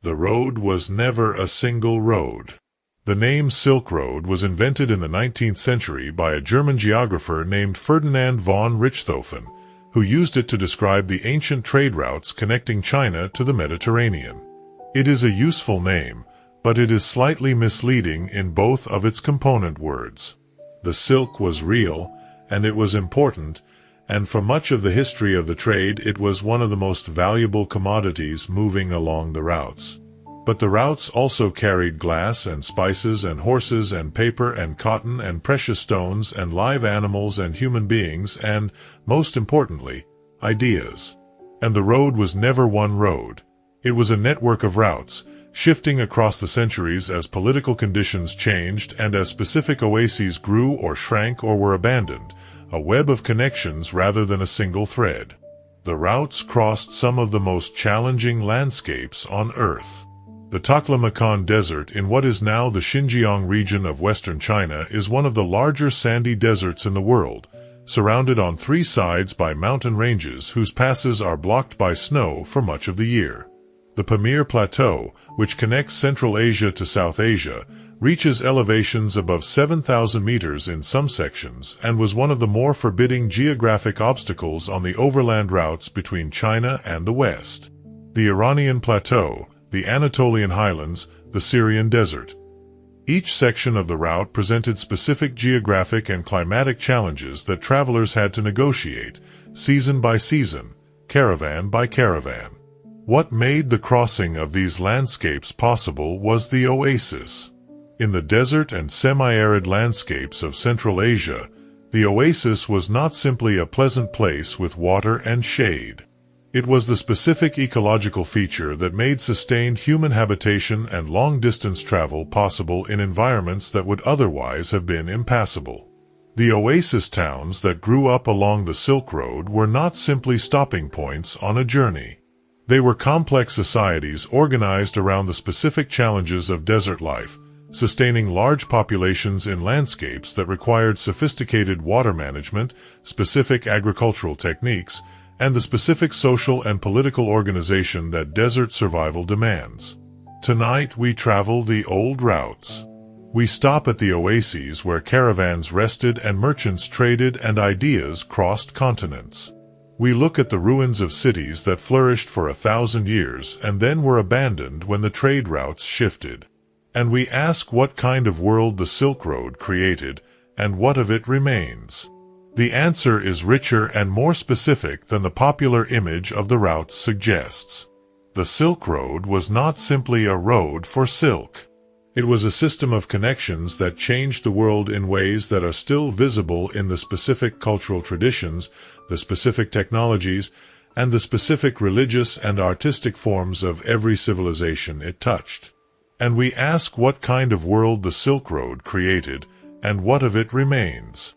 The road was never a single road. The name Silk Road was invented in the 19th century by a German geographer named Ferdinand von Richthofen, who used it to describe the ancient trade routes connecting China to the Mediterranean. It is a useful name, but it is slightly misleading in both of its component words. The silk was real, and it was important, and for much of the history of the trade it was one of the most valuable commodities moving along the routes. But the routes also carried glass and spices and horses and paper and cotton and precious stones and live animals and human beings and, most importantly, ideas. And the road was never one road. It was a network of routes, shifting across the centuries as political conditions changed and as specific oases grew or shrank or were abandoned, a web of connections rather than a single thread. The routes crossed some of the most challenging landscapes on Earth. The Taklamakan Desert in what is now the Xinjiang region of western China is one of the larger sandy deserts in the world, surrounded on three sides by mountain ranges whose passes are blocked by snow for much of the year. The Pamir Plateau, which connects Central Asia to South Asia, reaches elevations above 7,000 meters in some sections and was one of the more forbidding geographic obstacles on the overland routes between China and the West. The Iranian Plateau, the Anatolian Highlands, the Syrian Desert. Each section of the route presented specific geographic and climatic challenges that travelers had to negotiate, season by season, caravan by caravan. What made the crossing of these landscapes possible was the oasis. In the desert and semi-arid landscapes of Central Asia, the oasis was not simply a pleasant place with water and shade. It was the specific ecological feature that made sustained human habitation and long-distance travel possible in environments that would otherwise have been impassable. The oasis towns that grew up along the Silk Road were not simply stopping points on a journey. They were complex societies organized around the specific challenges of desert life, sustaining large populations in landscapes that required sophisticated water management, specific agricultural techniques, and the specific social and political organization that desert survival demands. Tonight we travel the old routes. We stop at the oases where caravans rested and merchants traded and ideas crossed continents. We look at the ruins of cities that flourished for 1,000 years and then were abandoned when the trade routes shifted. And we ask what kind of world the Silk Road created, and what of it remains. The answer is richer and more specific than the popular image of the routes suggests. The Silk Road was not simply a road for silk. It was a system of connections that changed the world in ways that are still visible in the specific cultural traditions, the specific technologies, and the specific religious and artistic forms of every civilization it touched. And we ask what kind of world the Silk Road created, and what of it remains.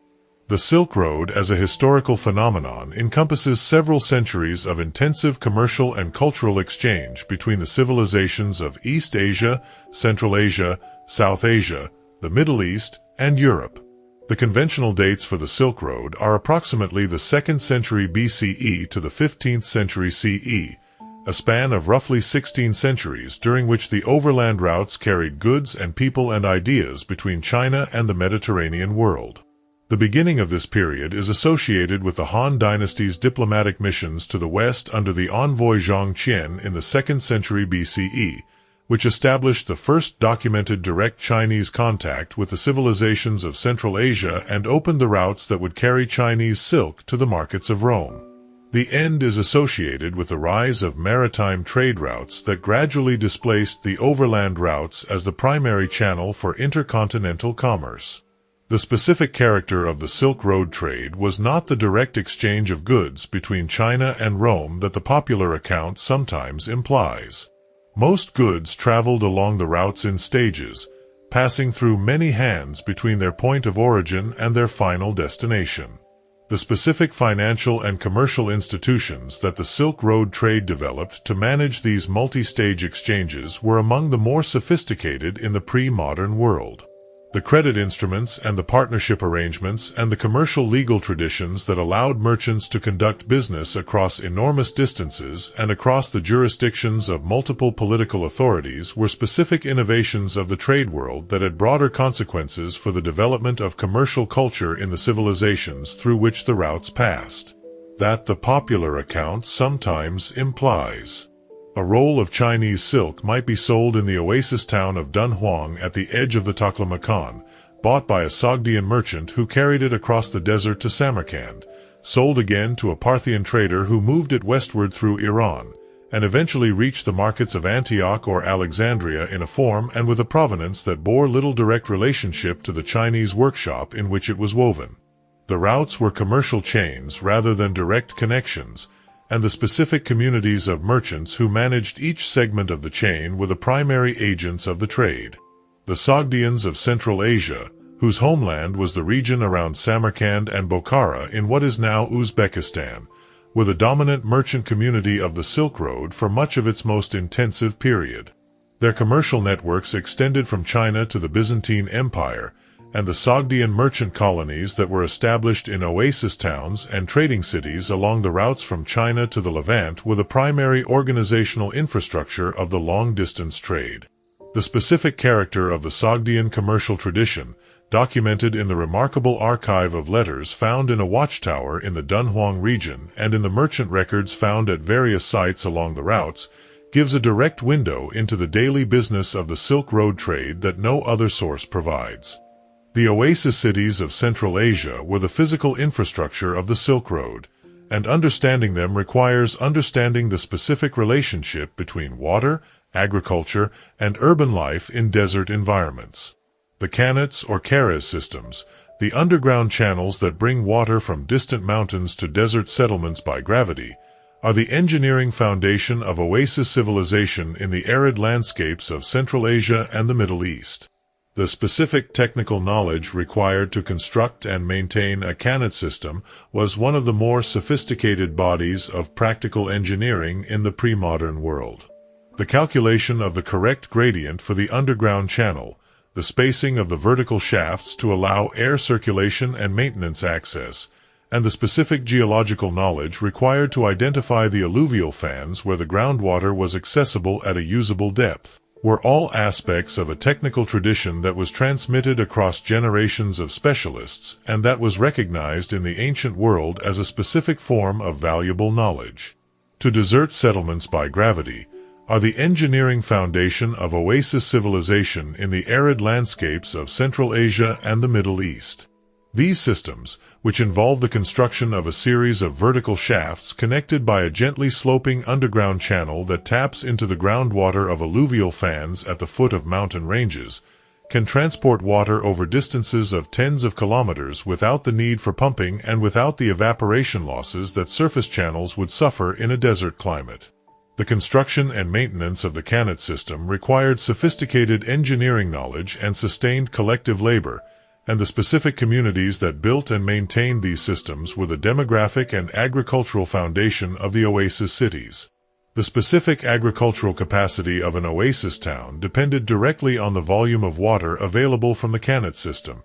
The Silk Road as a historical phenomenon encompasses several centuries of intensive commercial and cultural exchange between the civilizations of East Asia, Central Asia, South Asia, the Middle East, and Europe. The conventional dates for the Silk Road are approximately the 2nd century BCE to the 15th century CE, a span of roughly 16 centuries during which the overland routes carried goods and people and ideas between China and the Mediterranean world. The beginning of this period is associated with the Han Dynasty's diplomatic missions to the west under the envoy Zhang Qian in the 2nd century BCE, which established the first documented direct Chinese contact with the civilizations of Central Asia and opened the routes that would carry Chinese silk to the markets of Rome. The end is associated with the rise of maritime trade routes that gradually displaced the overland routes as the primary channel for intercontinental commerce. The specific character of the Silk Road trade was not the direct exchange of goods between China and Rome that the popular account sometimes implies. Most goods traveled along the routes in stages, passing through many hands between their point of origin and their final destination. The specific financial and commercial institutions that the Silk Road trade developed to manage these multi-stage exchanges were among the more sophisticated in the pre-modern world. The credit instruments and the partnership arrangements and the commercial legal traditions that allowed merchants to conduct business across enormous distances and across the jurisdictions of multiple political authorities were specific innovations of the trade world that had broader consequences for the development of commercial culture in the civilizations through which the routes passed. That the popular account sometimes implies. A roll of Chinese silk might be sold in the oasis town of Dunhuang at the edge of the Taklamakan, bought by a Sogdian merchant who carried it across the desert to Samarkand, sold again to a Parthian trader who moved it westward through Iran, and eventually reached the markets of Antioch or Alexandria in a form and with a provenance that bore little direct relationship to the Chinese workshop in which it was woven. The routes were commercial chains rather than direct connections, and the specific communities of merchants who managed each segment of the chain were the primary agents of the trade. The Sogdians of Central Asia, whose homeland was the region around Samarkand and Bokhara in what is now Uzbekistan, were the dominant merchant community of the Silk Road for much of its most intensive period. Their commercial networks extended from China to the Byzantine Empire, and the Sogdian merchant colonies that were established in oasis towns and trading cities along the routes from China to the Levant were the primary organizational infrastructure of the long-distance trade. The specific character of the Sogdian commercial tradition, documented in the remarkable archive of letters found in a watchtower in the Dunhuang region and in the merchant records found at various sites along the routes, gives a direct window into the daily business of the Silk Road trade that no other source provides. The oasis cities of Central Asia were the physical infrastructure of the Silk Road, and understanding them requires understanding the specific relationship between water, agriculture, and urban life in desert environments. The qanats or Khares systems, the underground channels that bring water from distant mountains to desert settlements by gravity, are the engineering foundation of oasis civilization in the arid landscapes of Central Asia and the Middle East. The specific technical knowledge required to construct and maintain a qanat system was one of the more sophisticated bodies of practical engineering in the pre-modern world. The calculation of the correct gradient for the underground channel, the spacing of the vertical shafts to allow air circulation and maintenance access, and the specific geological knowledge required to identify the alluvial fans where the groundwater was accessible at a usable depth, were all aspects of a technical tradition that was transmitted across generations of specialists and that was recognized in the ancient world as a specific form of valuable knowledge. To desert settlements by gravity are the engineering foundation of oasis civilization in the arid landscapes of Central Asia and the Middle East. These systems, which involve the construction of a series of vertical shafts connected by a gently sloping underground channel that taps into the groundwater of alluvial fans at the foot of mountain ranges, can transport water over distances of tens of kilometers without the need for pumping and without the evaporation losses that surface channels would suffer in a desert climate. The construction and maintenance of the qanat system required sophisticated engineering knowledge and sustained collective labor, and the specific communities that built and maintained these systems were the demographic and agricultural foundation of the oasis cities. The specific agricultural capacity of an oasis town depended directly on the volume of water available from the qanat system,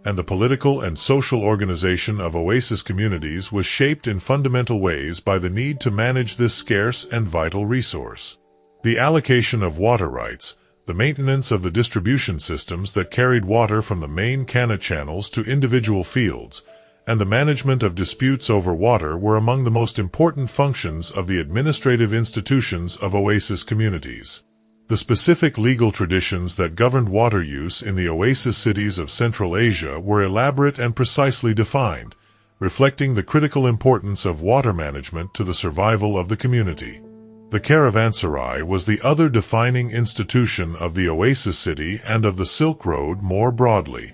and the political and social organization of oasis communities was shaped in fundamental ways by the need to manage this scarce and vital resource. The allocation of water rights, the maintenance of the distribution systems that carried water from the main qanat channels to individual fields, and the management of disputes over water were among the most important functions of the administrative institutions of oasis communities. The specific legal traditions that governed water use in the oasis cities of Central Asia were elaborate and precisely defined, reflecting the critical importance of water management to the survival of the community. The caravanserai was the other defining institution of the oasis city and of the Silk Road more broadly.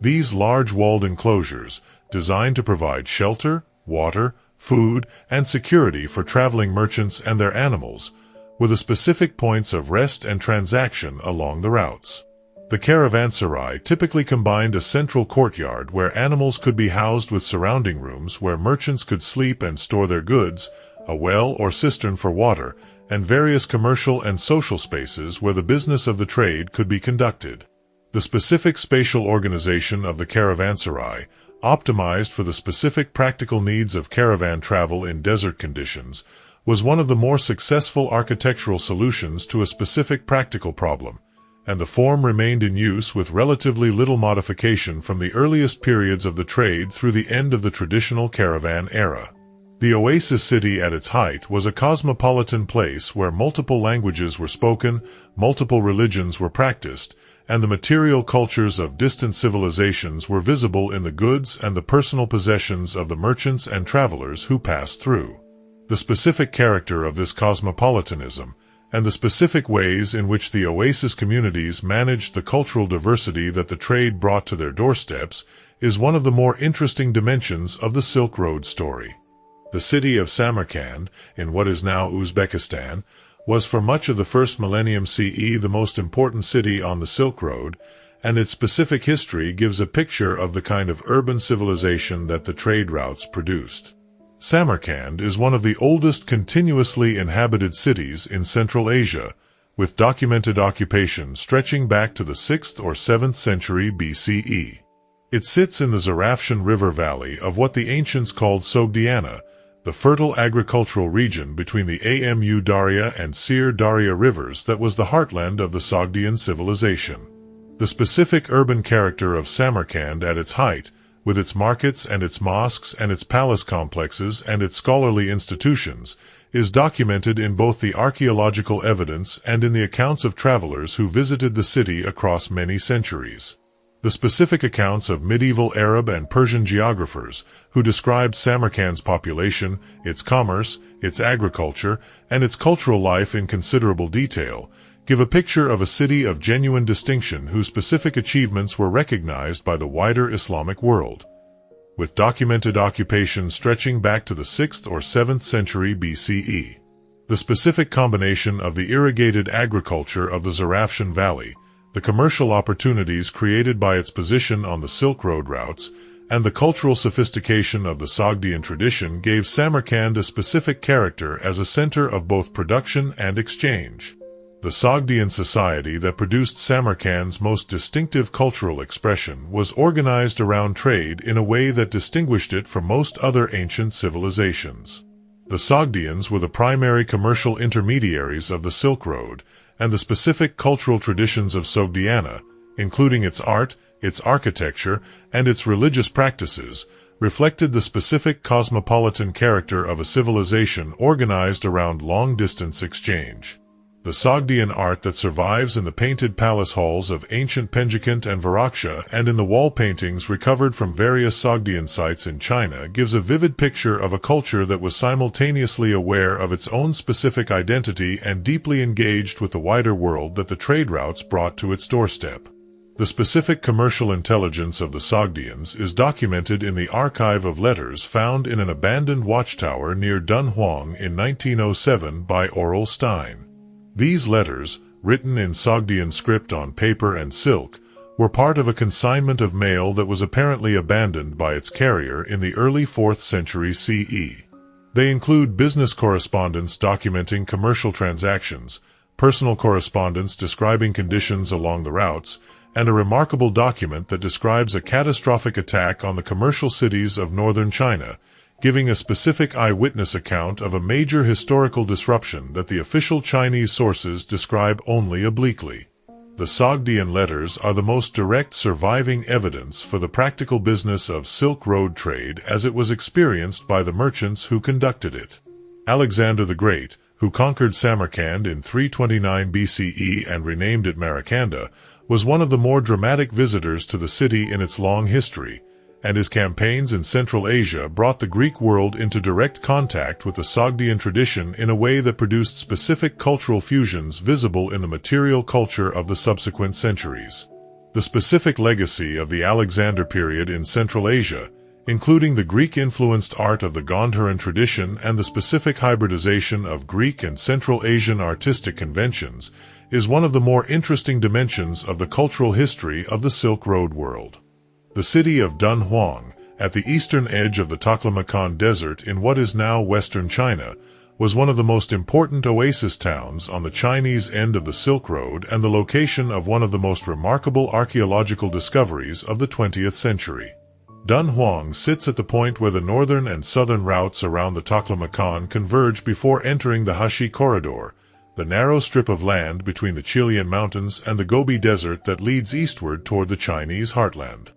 These large walled enclosures, designed to provide shelter, water, food, and security for traveling merchants and their animals, were the specific points of rest and transaction along the routes. The caravanserai typically combined a central courtyard where animals could be housed with surrounding rooms where merchants could sleep and store their goods, a well or cistern for water, and various commercial and social spaces where the business of the trade could be conducted. The specific spatial organization of the caravanserai, optimized for the specific practical needs of caravan travel in desert conditions, was one of the more successful architectural solutions to a specific practical problem, and the form remained in use with relatively little modification from the earliest periods of the trade through the end of the traditional caravan era. The oasis city at its height was a cosmopolitan place where multiple languages were spoken, multiple religions were practiced, and the material cultures of distant civilizations were visible in the goods and the personal possessions of the merchants and travelers who passed through. The specific character of this cosmopolitanism, and the specific ways in which the oasis communities managed the cultural diversity that the trade brought to their doorsteps, is one of the more interesting dimensions of the Silk Road story. The city of Samarkand, in what is now Uzbekistan, was for much of the first millennium CE the most important city on the Silk Road, and its specific history gives a picture of the kind of urban civilization that the trade routes produced. Samarkand is one of the oldest continuously inhabited cities in Central Asia, with documented occupation stretching back to the 6th or 7th century BCE. It sits in the Zarafshan River valley of what the ancients called Sogdiana, the fertile agricultural region between the Amu Darya and Sir Darya rivers that was the heartland of the Sogdian civilization. The specific urban character of Samarkand at its height, with its markets and its mosques and its palace complexes and its scholarly institutions, is documented in both the archaeological evidence and in the accounts of travelers who visited the city across many centuries. The specific accounts of medieval Arab and Persian geographers, who described Samarkand's population, its commerce, its agriculture, and its cultural life in considerable detail, give a picture of a city of genuine distinction whose specific achievements were recognized by the wider Islamic world. With documented occupation stretching back to the 6th or 7th century BCE. The specific combination of the irrigated agriculture of the Zarafshan Valley, the commercial opportunities created by its position on the Silk Road routes, and the cultural sophistication of the Sogdian tradition gave Samarkand a specific character as a center of both production and exchange. The Sogdian society that produced Samarkand's most distinctive cultural expression was organized around trade in a way that distinguished it from most other ancient civilizations. The Sogdians were the primary commercial intermediaries of the Silk Road, and the specific cultural traditions of Sogdiana, including its art, its architecture, and its religious practices, reflected the specific cosmopolitan character of a civilization organized around long-distance exchange. The Sogdian art that survives in the painted palace halls of ancient Penjikent and Varaksha and in the wall paintings recovered from various Sogdian sites in China gives a vivid picture of a culture that was simultaneously aware of its own specific identity and deeply engaged with the wider world that the trade routes brought to its doorstep. The specific commercial intelligence of the Sogdians is documented in the archive of letters found in an abandoned watchtower near Dunhuang in 1907 by Aurel Stein. These letters, written in Sogdian script on paper and silk, were part of a consignment of mail that was apparently abandoned by its carrier in the early 4th century CE. They include business correspondence documenting commercial transactions, personal correspondence describing conditions along the routes, and a remarkable document that describes a catastrophic attack on the commercial cities of northern China, giving a specific eyewitness account of a major historical disruption that the official Chinese sources describe only obliquely. The Sogdian letters are the most direct surviving evidence for the practical business of Silk Road trade as it was experienced by the merchants who conducted it. Alexander the Great, who conquered Samarkand in 329 BCE and renamed it Maracanda, was one of the more dramatic visitors to the city in its long history, and his campaigns in Central Asia brought the Greek world into direct contact with the Sogdian tradition in a way that produced specific cultural fusions visible in the material culture of the subsequent centuries. The specific legacy of the Alexander period in Central Asia, including the Greek-influenced art of the Gandharan tradition and the specific hybridization of Greek and Central Asian artistic conventions, is one of the more interesting dimensions of the cultural history of the Silk Road world. The city of Dunhuang, at the eastern edge of the Taklamakan Desert in what is now western China, was one of the most important oasis towns on the Chinese end of the Silk Road and the location of one of the most remarkable archaeological discoveries of the 20th century. Dunhuang sits at the point where the northern and southern routes around the Taklamakan converge before entering the Hashi Corridor, the narrow strip of land between the Chilean Mountains and the Gobi Desert that leads eastward toward the Chinese heartland.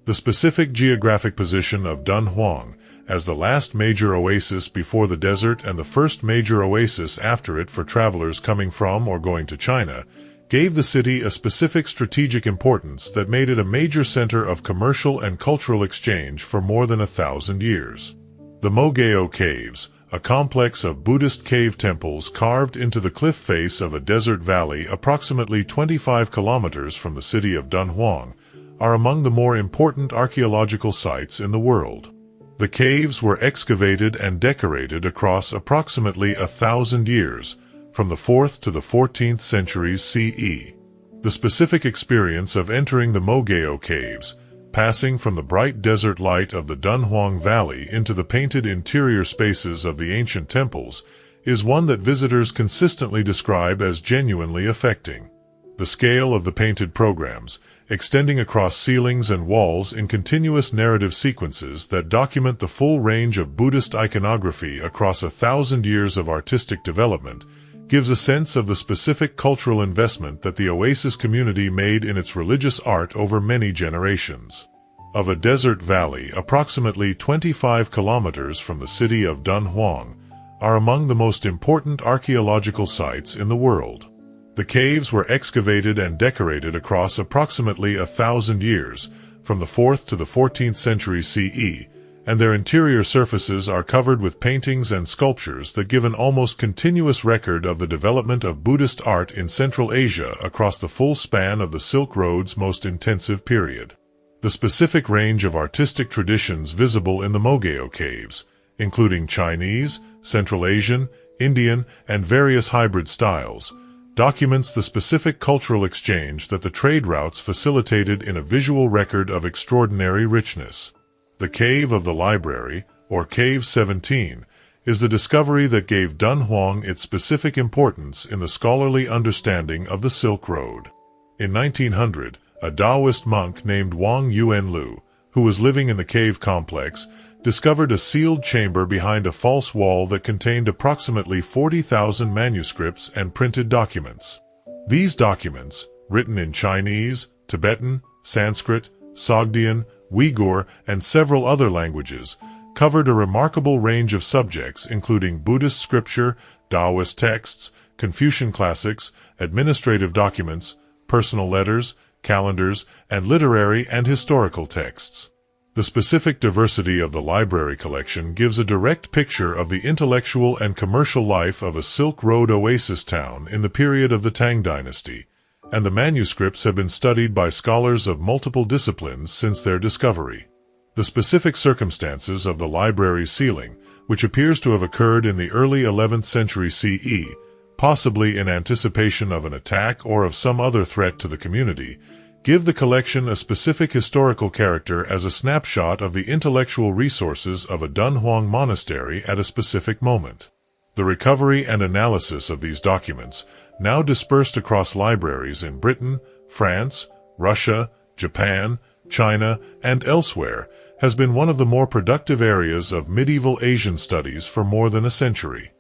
The specific geographic position of Dunhuang, as the last major oasis before the desert and the first major oasis after it for travelers coming from or going to China, gave the city a specific strategic importance that made it a major center of commercial and cultural exchange for more than 1,000 years. The Mogao Caves, a complex of Buddhist cave temples carved into the cliff face of a desert valley approximately 25 kilometers from the city of Dunhuang, are among the more important archaeological sites in the world. The caves were excavated and decorated across approximately 1,000 years, from the 4th to the 14th centuries CE. The specific experience of entering the Mogao Caves, passing from the bright desert light of the Dunhuang Valley into the painted interior spaces of the ancient temples, is one that visitors consistently describe as genuinely affecting. The scale of the painted programs, extending across ceilings and walls in continuous narrative sequences that document the full range of Buddhist iconography across 1,000 years of artistic development, gives a sense of the specific cultural investment that the Oasis community made in its religious art over many generations. Of a desert valley approximately 25 kilometers from the city of Dunhuang, are among the most important archaeological sites in the world. The caves were excavated and decorated across approximately 1,000 years, from the 4th to the 14th century CE, and their interior surfaces are covered with paintings and sculptures that give an almost continuous record of the development of Buddhist art in Central Asia across the full span of the Silk Road's most intensive period. The specific range of artistic traditions visible in the Mogao Caves, including Chinese, Central Asian, Indian, and various hybrid styles, documents the specific cultural exchange that the trade routes facilitated in a visual record of extraordinary richness. The Cave of the Library, or Cave 17, is the discovery that gave Dunhuang its specific importance in the scholarly understanding of the Silk Road. In 1900, a Taoist monk named Wang Yuanlu, who was living in the cave complex, discovered a sealed chamber behind a false wall that contained approximately 40,000 manuscripts and printed documents. These documents, written in Chinese, Tibetan, Sanskrit, Sogdian, Uyghur, and several other languages, covered a remarkable range of subjects including Buddhist scripture, Taoist texts, Confucian classics, administrative documents, personal letters, calendars, and literary and historical texts. The specific diversity of the library collection gives a direct picture of the intellectual and commercial life of a Silk Road oasis town in the period of the Tang Dynasty, and the manuscripts have been studied by scholars of multiple disciplines since their discovery. The specific circumstances of the library's sealing, which appears to have occurred in the early 11th century CE, possibly in anticipation of an attack or of some other threat to the community, give the collection a specific historical character as a snapshot of the intellectual resources of a Dunhuang monastery at a specific moment. The recovery and analysis of these documents, now dispersed across libraries in Britain, France, Russia, Japan, China, and elsewhere, has been one of the more productive areas of medieval Asian studies for more than a century.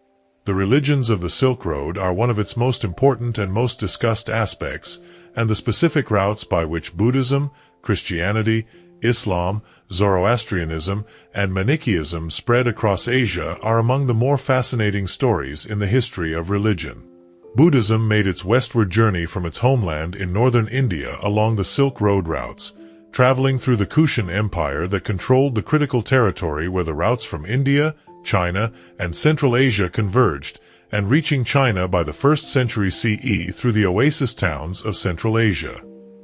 The religions of the Silk Road are one of its most important and most discussed aspects, and the specific routes by which Buddhism, Christianity, Islam, Zoroastrianism, and Manichaeism spread across Asia are among the more fascinating stories in the history of religion. Buddhism made its westward journey from its homeland in northern India along the Silk Road routes, traveling through the Kushan Empire that controlled the critical territory where the routes from India, China, and Central Asia converged, and reaching China by the 1st century CE through the oasis towns of Central Asia.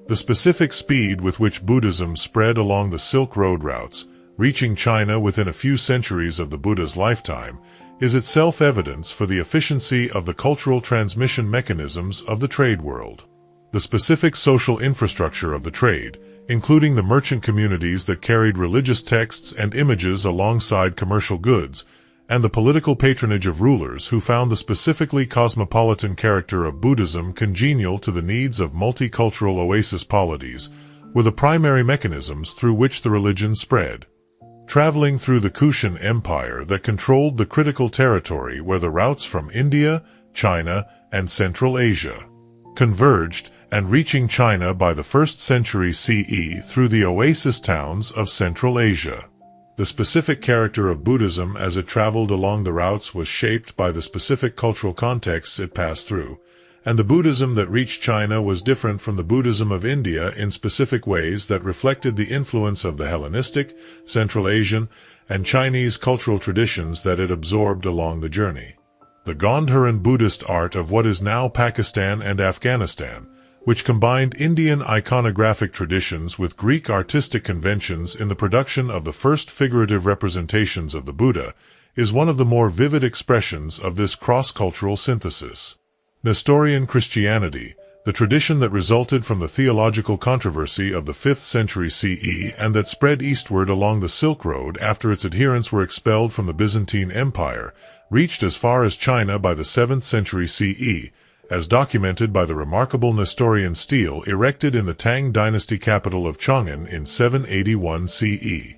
The specific speed with which Buddhism spread along the Silk Road routes, reaching China within a few centuries of the Buddha's lifetime, is itself evidence for the efficiency of the cultural transmission mechanisms of the trade world. The specific social infrastructure of the trade, including the merchant communities that carried religious texts and images alongside commercial goods, and the political patronage of rulers who found the specifically cosmopolitan character of Buddhism congenial to the needs of multicultural oasis polities, were the primary mechanisms through which the religion spread. Traveling through the Kushan Empire that controlled the critical territory where the routes from India, China, and Central Asia converged, and reaching China by the 1st century CE through the oasis towns of Central Asia. The specific character of Buddhism as it traveled along the routes was shaped by the specific cultural contexts it passed through, and the Buddhism that reached China was different from the Buddhism of India in specific ways that reflected the influence of the Hellenistic, Central Asian, and Chinese cultural traditions that it absorbed along the journey. The Gandharan Buddhist art of what is now Pakistan and Afghanistan, which combined Indian iconographic traditions with Greek artistic conventions in the production of the first figurative representations of the Buddha, is one of the more vivid expressions of this cross-cultural synthesis. Nestorian Christianity, the tradition that resulted from the theological controversy of the 5th century CE and that spread eastward along the Silk Road after its adherents were expelled from the Byzantine Empire, reached as far as China by the 7th century CE, as documented by the remarkable Nestorian stele erected in the Tang dynasty capital of Chang'an in 781 CE.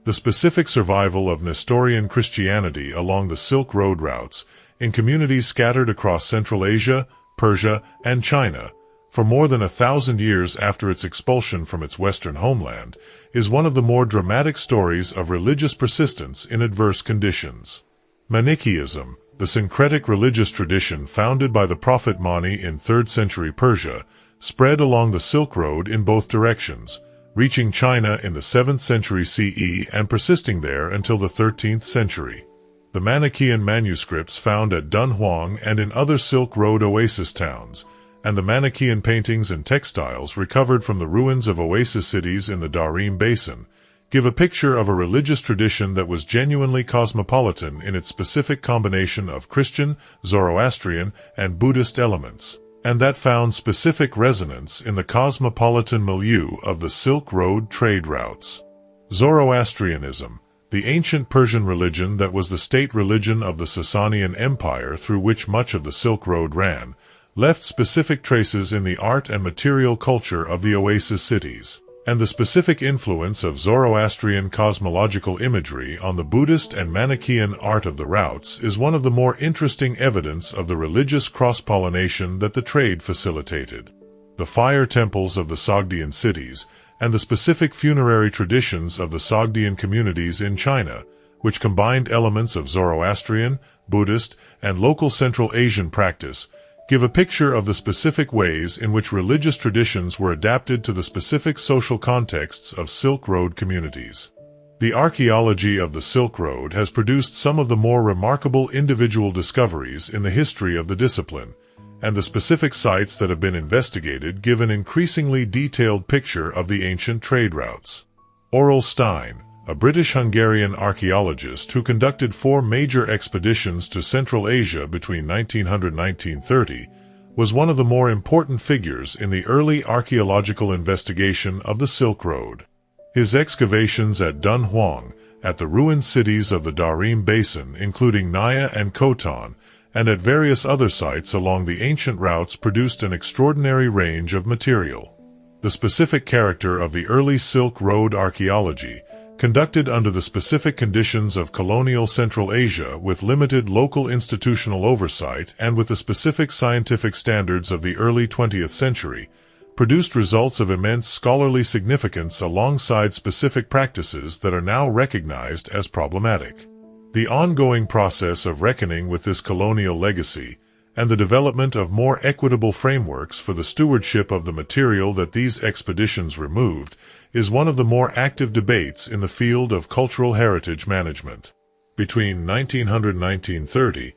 The specific survival of Nestorian Christianity along the Silk Road routes, in communities scattered across Central Asia, Persia, and China, for more than 1,000 years after its expulsion from its western homeland, is one of the more dramatic stories of religious persistence in adverse conditions. Manichaeism, the syncretic religious tradition founded by the prophet Mani in 3rd century Persia, spread along the Silk Road in both directions, reaching China in the 7th century CE and persisting there until the 13th century. The Manichaean manuscripts found at Dunhuang and in other Silk Road oasis towns, and the Manichaean paintings and textiles recovered from the ruins of oasis cities in the Darim Basin, give a picture of a religious tradition that was genuinely cosmopolitan in its specific combination of Christian, Zoroastrian, and Buddhist elements, and that found specific resonance in the cosmopolitan milieu of the Silk Road trade routes. Zoroastrianism, the ancient Persian religion that was the state religion of the Sasanian Empire through which much of the Silk Road ran, left specific traces in the art and material culture of the oasis cities, and the specific influence of Zoroastrian cosmological imagery on the Buddhist and Manichaean art of the routes is one of the more interesting evidence of the religious cross-pollination that the trade facilitated. The fire temples of the Sogdian cities, and the specific funerary traditions of the Sogdian communities in China, which combined elements of Zoroastrian, Buddhist, and local Central Asian practice, give a picture of the specific ways in which religious traditions were adapted to the specific social contexts of Silk Road communities. The archaeology of the Silk Road has produced some of the more remarkable individual discoveries in the history of the discipline, and the specific sites that have been investigated give an increasingly detailed picture of the ancient trade routes. Aurel Stein, a British-Hungarian archaeologist who conducted 4 major expeditions to Central Asia between 1900 and 1930, was one of the more important figures in the early archaeological investigation of the Silk Road. His excavations at Dunhuang, at the ruined cities of the Darim Basin including Naya and Khotan, and at various other sites along the ancient routes produced an extraordinary range of material. The specific character of the early Silk Road archaeology, conducted under the specific conditions of colonial Central Asia with limited local institutional oversight and with the specific scientific standards of the early 20th century, produced results of immense scholarly significance alongside specific practices that are now recognized as problematic. The ongoing process of reckoning with this colonial legacy, and the development of more equitable frameworks for the stewardship of the material that these expeditions removed, is one of the more active debates in the field of cultural heritage management. Between 1900 and 1930,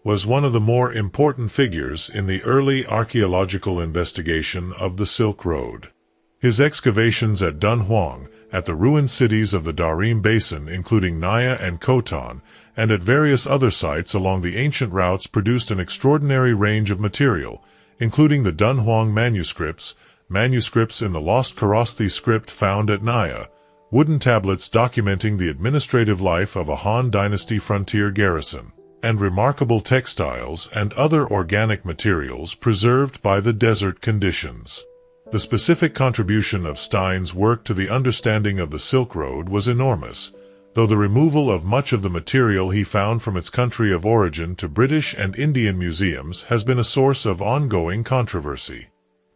was one of the more important figures in the early archaeological investigation of the Silk Road. His excavations at Dunhuang, at the ruined cities of the Darim Basin including Naya and Khotan, and at various other sites along the ancient routes produced an extraordinary range of material, including the Dunhuang manuscripts in the lost Kharosthi script found at Naya, wooden tablets documenting the administrative life of a Han Dynasty frontier garrison, and remarkable textiles and other organic materials preserved by the desert conditions. The specific contribution of Stein's work to the understanding of the Silk Road was enormous, though the removal of much of the material he found from its country of origin to British and Indian museums has been a source of ongoing controversy.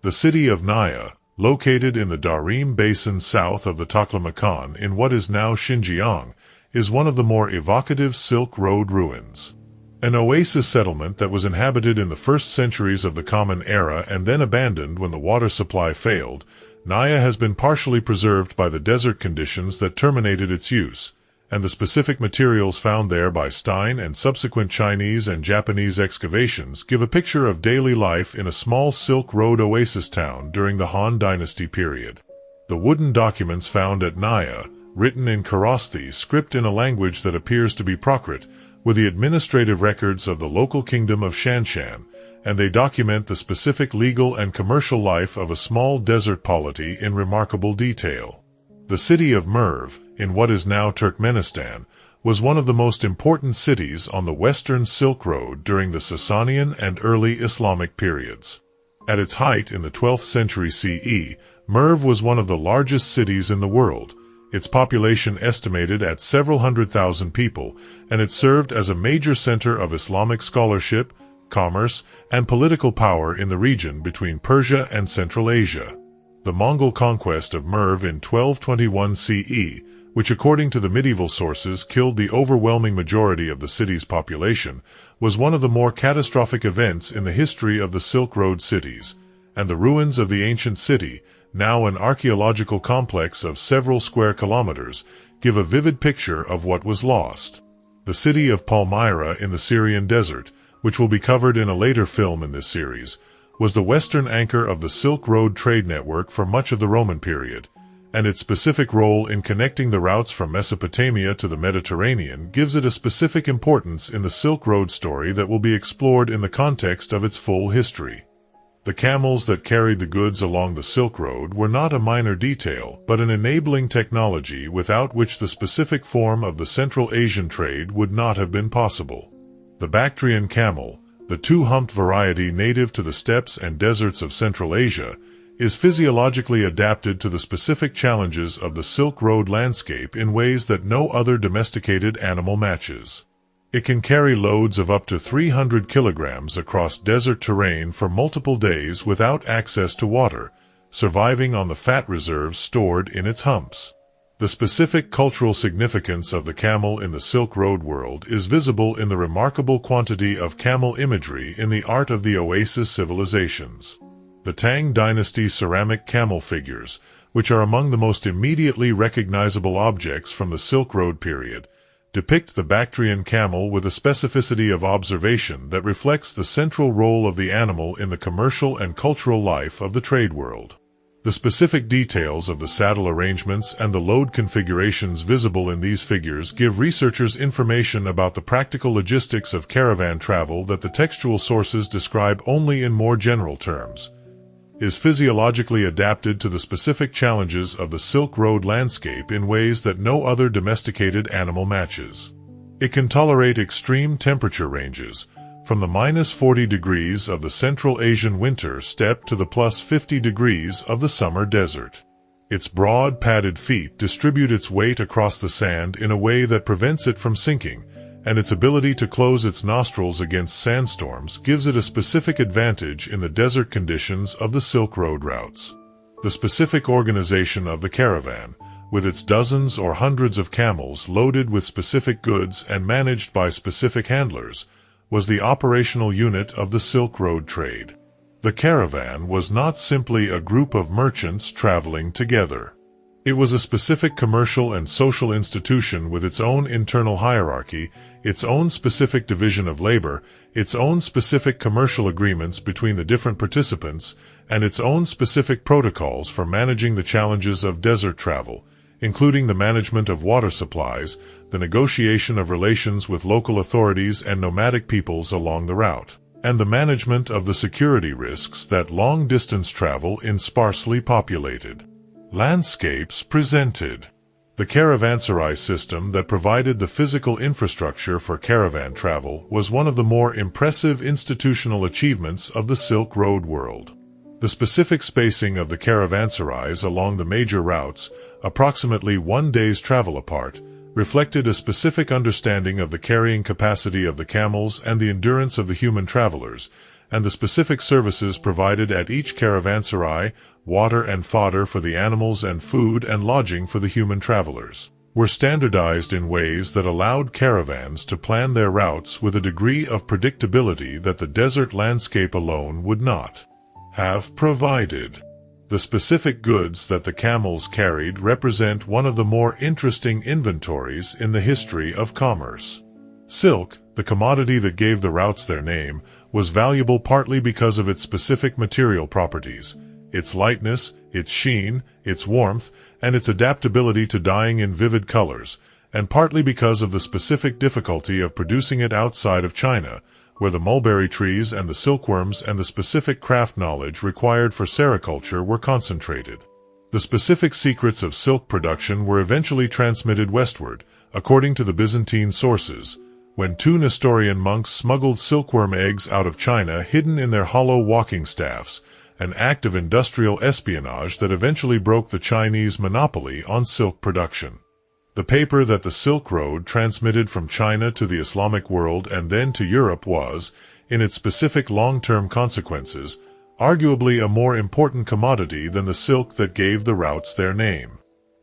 The city of Naya, located in the Darim Basin south of the Taklamakan in what is now Xinjiang, is one of the more evocative Silk Road ruins. An oasis settlement that was inhabited in the first centuries of the Common Era and then abandoned when the water supply failed, Naya has been partially preserved by the desert conditions that terminated its use, and the specific materials found there by Stein and subsequent Chinese and Japanese excavations give a picture of daily life in a small Silk Road oasis town during the Han Dynasty period. The wooden documents found at Naya, written in Kharosthi script in a language that appears to be Prakrit, were the administrative records of the local kingdom of Shanshan, and they document the specific legal and commercial life of a small desert polity in remarkable detail. The city of Merv, in what is now Turkmenistan, was one of the most important cities on the Western Silk Road during the Sasanian and early Islamic periods. At its height in the 12th century CE, Merv was one of the largest cities in the world, its population estimated at several 100,000 people, and it served as a major center of Islamic scholarship, commerce, and political power in the region between Persia and Central Asia. The Mongol conquest of Merv in 1221 CE, which according to the medieval sources killed the overwhelming majority of the city's population, was one of the more catastrophic events in the history of the Silk Road cities, and the ruins of the ancient city, now an archaeological complex of several square kilometers, give a vivid picture of what was lost. The city of Palmyra in the Syrian desert, which will be covered in a later film in this series, was the western anchor of the Silk Road trade network for much of the Roman period, and its specific role in connecting the routes from Mesopotamia to the Mediterranean gives it a specific importance in the Silk Road story that will be explored in the context of its full history. The camels that carried the goods along the Silk Road were not a minor detail, but an enabling technology without which the specific form of the Central Asian trade would not have been possible. The Bactrian camel, the two-humped variety native to the steppes and deserts of Central Asia, is physiologically adapted to the specific challenges of the Silk Road landscape in ways that no other domesticated animal matches. It can carry loads of up to 300 kilograms across desert terrain for multiple days without access to water, surviving on the fat reserves stored in its humps. The specific cultural significance of the camel in the Silk Road world is visible in the remarkable quantity of camel imagery in the art of the oasis civilizations. The Tang Dynasty ceramic camel figures, which are among the most immediately recognizable objects from the Silk Road period, depict the Bactrian camel with a specificity of observation that reflects the central role of the animal in the commercial and cultural life of the trade world. The specific details of the saddle arrangements and the load configurations visible in these figures give researchers information about the practical logistics of caravan travel that the textual sources describe only in more general terms. Is physiologically adapted to the specific challenges of the Silk Road landscape in ways that no other domesticated animal matches. It can tolerate extreme temperature ranges, from the -40 degrees of the Central Asian winter steppe to the +50 degrees of the summer desert. Its broad, padded feet distribute its weight across the sand in a way that prevents it from sinking, and its ability to close its nostrils against sandstorms gives it a specific advantage in the desert conditions of the Silk Road routes. The specific organization of the caravan, with its dozens or hundreds of camels loaded with specific goods and managed by specific handlers, was the operational unit of the Silk Road trade. The caravan was not simply a group of merchants traveling together. It was a specific commercial and social institution with its own internal hierarchy, its own specific division of labor, its own specific commercial agreements between the different participants, and its own specific protocols for managing the challenges of desert travel, including the management of water supplies, the negotiation of relations with local authorities and nomadic peoples along the route, and the management of the security risks that long-distance travel in sparsely populated landscapes presented. The caravanserai system that provided the physical infrastructure for caravan travel was one of the more impressive institutional achievements of the Silk Road world. The specific spacing of the caravanserais along the major routes, approximately 1 day's travel apart, reflected a specific understanding of the carrying capacity of the camels and the endurance of the human travelers, and the specific services provided at each caravanserai, water and fodder for the animals and food and lodging for the human travelers, were standardized in ways that allowed caravans to plan their routes with a degree of predictability that the desert landscape alone would not have provided. The specific goods that the camels carried represent one of the more interesting inventories in the history of commerce. Silk, the commodity that gave the routes their name, was valuable partly because of its specific material properties, its lightness, its sheen, its warmth, and its adaptability to dyeing in vivid colors, and partly because of the specific difficulty of producing it outside of China, where the mulberry trees and the silkworms and the specific craft knowledge required for sericulture were concentrated. The specific secrets of silk production were eventually transmitted westward, according to the Byzantine sources, when 2 Nestorian monks smuggled silkworm eggs out of China hidden in their hollow walking staffs, an act of industrial espionage that eventually broke the Chinese monopoly on silk production. The paper that the Silk Road transmitted from China to the Islamic world and then to Europe was, in its specific long-term consequences, arguably a more important commodity than the silk that gave the routes their name.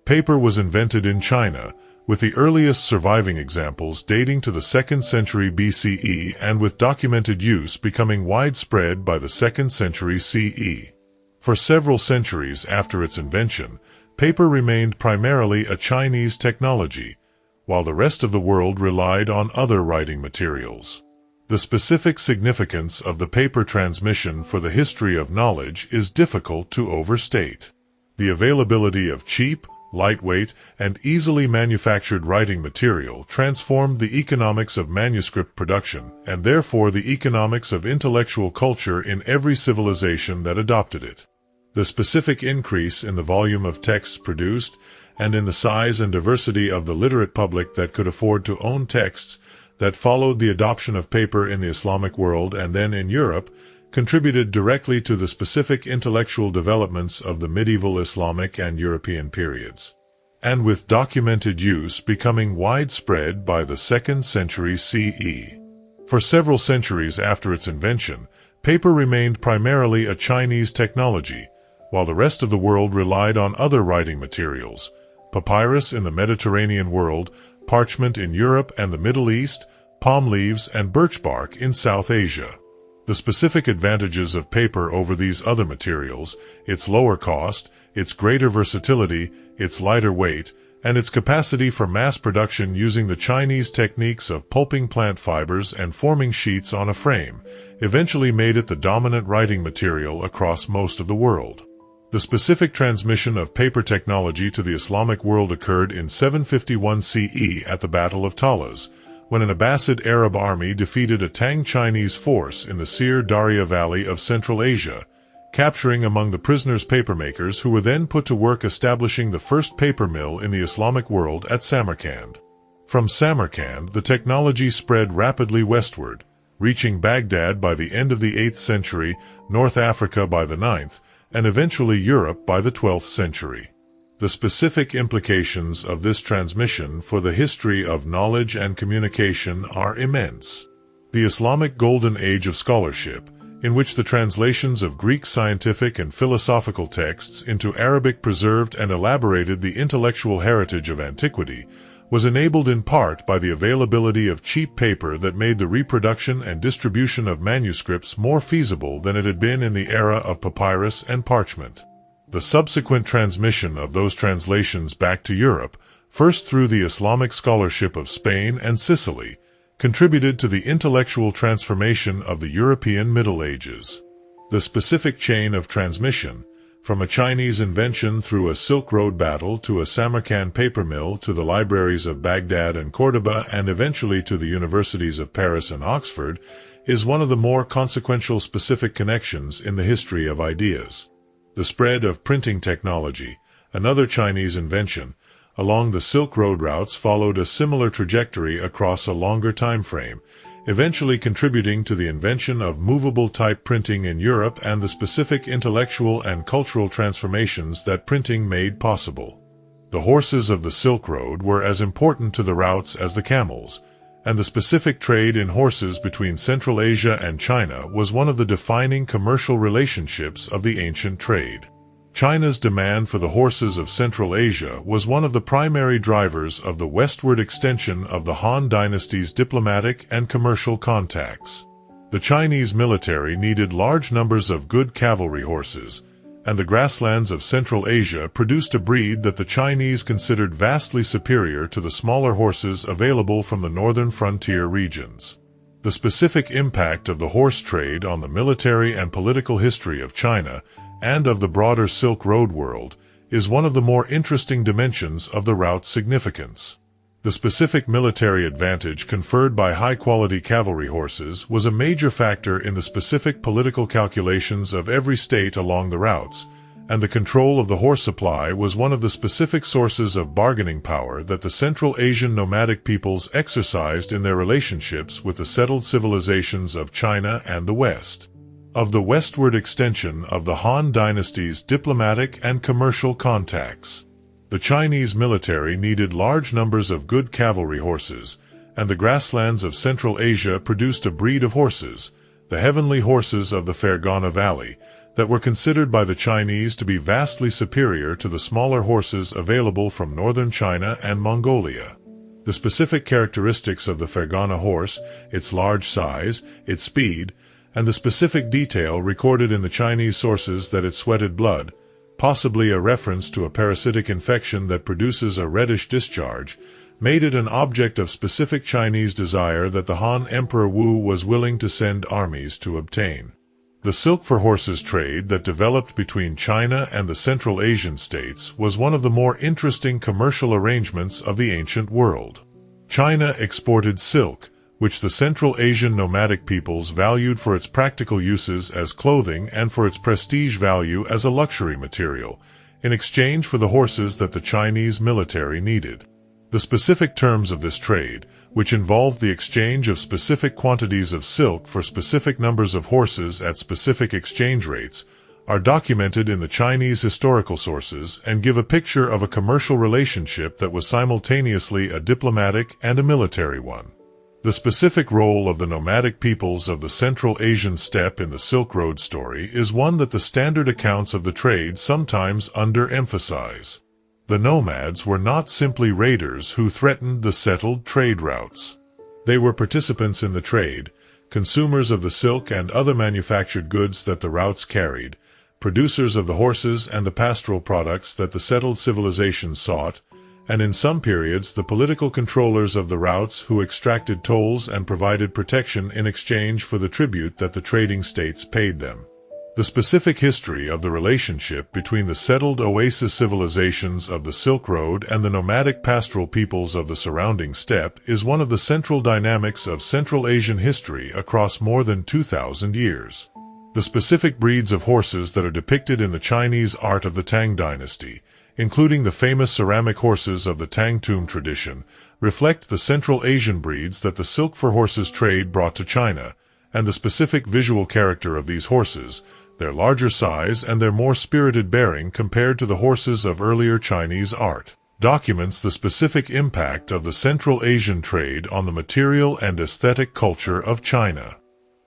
Paper was invented in China, with the earliest surviving examples dating to the 2nd century BCE and with documented use becoming widespread by the 2nd century CE. For several centuries after its invention, paper remained primarily a Chinese technology, while the rest of the world relied on other writing materials. The specific significance of the paper transmission for the history of knowledge is difficult to overstate. The availability of cheap, lightweight, and easily manufactured writing material transformed the economics of manuscript production, and therefore the economics of intellectual culture in every civilization that adopted it. The specific increase in the volume of texts produced, and in the size and diversity of the literate public that could afford to own texts, that followed the adoption of paper in the Islamic world and then in Europe, contributed directly to the specific intellectual developments of the medieval Islamic and European periods, and with documented use becoming widespread by the 2nd century CE. For several centuries after its invention, paper remained primarily a Chinese technology, while the rest of the world relied on other writing materials: papyrus in the Mediterranean world, parchment in Europe and the Middle East, palm leaves and birch bark in South Asia. The specific advantages of paper over these other materials, its lower cost, its greater versatility, its lighter weight, and its capacity for mass production using the Chinese techniques of pulping plant fibers and forming sheets on a frame, eventually made it the dominant writing material across most of the world. The specific transmission of paper technology to the Islamic world occurred in 751 CE at the Battle of Talas, when an Abbasid Arab army defeated a Tang Chinese force in the Sir Daria Valley of Central Asia, capturing among the prisoners papermakers who were then put to work establishing the first paper mill in the Islamic world at Samarkand. From Samarkand, the technology spread rapidly westward, reaching Baghdad by the end of the 8th century, North Africa by the 9th, and eventually Europe by the 12th century. The specific implications of this transmission for the history of knowledge and communication are immense. The Islamic Golden Age of scholarship, in which the translations of Greek scientific and philosophical texts into Arabic preserved and elaborated the intellectual heritage of antiquity, was enabled in part by the availability of cheap paper that made the reproduction and distribution of manuscripts more feasible than it had been in the era of papyrus and parchment. The subsequent transmission of those translations back to Europe, first through the Islamic scholarship of Spain and Sicily, contributed to the intellectual transformation of the European Middle Ages. The specific chain of transmission, from a Chinese invention through a Silk Road battle to a Samarkand paper mill to the libraries of Baghdad and Cordoba and eventually to the universities of Paris and Oxford, is one of the more consequential specific connections in the history of ideas. The spread of printing technology, another Chinese invention, along the Silk Road routes followed a similar trajectory across a longer time frame, eventually contributing to the invention of movable-type printing in Europe and the specific intellectual and cultural transformations that printing made possible. The horses of the Silk Road were as important to the routes as the camels, and the specific trade in horses between Central Asia and China was one of the defining commercial relationships of the ancient trade. China's demand for the horses of Central Asia was one of the primary drivers of the westward extension of the Han Dynasty's diplomatic and commercial contacts. The Chinese military needed large numbers of good cavalry horses, and the grasslands of Central Asia produced a breed that the Chinese considered vastly superior to the smaller horses available from the northern frontier regions. The specific impact of the horse trade on the military and political history of China and of the broader Silk Road world is one of the more interesting dimensions of the route's significance. The specific military advantage conferred by high-quality cavalry horses was a major factor in the specific political calculations of every state along the routes, and the control of the horse supply was one of the specific sources of bargaining power that the Central Asian nomadic peoples exercised in their relationships with the settled civilizations of China and the West. Of the westward extension of the Han Dynasty's diplomatic and commercial contacts. The Chinese military needed large numbers of good cavalry horses, and the grasslands of Central Asia produced a breed of horses, the heavenly horses of the Fergana Valley, that were considered by the Chinese to be vastly superior to the smaller horses available from northern China and Mongolia. The specific characteristics of the Fergana horse, its large size, its speed, and the specific detail recorded in the Chinese sources that it sweated blood, possibly a reference to a parasitic infection that produces a reddish discharge, made it an object of specific Chinese desire that the Han Emperor Wu was willing to send armies to obtain. The silk for horses trade that developed between China and the Central Asian states was one of the more interesting commercial arrangements of the ancient world. China exported silk, which the Central Asian nomadic peoples valued for its practical uses as clothing and for its prestige value as a luxury material, in exchange for the horses that the Chinese military needed. The specific terms of this trade, which involved the exchange of specific quantities of silk for specific numbers of horses at specific exchange rates, are documented in the Chinese historical sources and give a picture of a commercial relationship that was simultaneously a diplomatic and a military one. The specific role of the nomadic peoples of the Central Asian steppe in the Silk Road story is one that the standard accounts of the trade sometimes underemphasize. The nomads were not simply raiders who threatened the settled trade routes. They were participants in the trade, consumers of the silk and other manufactured goods that the routes carried, producers of the horses and the pastoral products that the settled civilization sought, and in some periods the political controllers of the routes who extracted tolls and provided protection in exchange for the tribute that the trading states paid them. The specific history of the relationship between the settled oasis civilizations of the Silk Road and the nomadic pastoral peoples of the surrounding steppe is one of the central dynamics of Central Asian history across more than 2,000 years. The specific breeds of horses that are depicted in the Chinese art of the Tang dynasty, including the famous ceramic horses of the Tang tomb tradition, reflect the Central Asian breeds that the silk for horses trade brought to China, and the specific visual character of these horses, their larger size and their more spirited bearing compared to the horses of earlier Chinese art, documents the specific impact of the Central Asian trade on the material and aesthetic culture of China.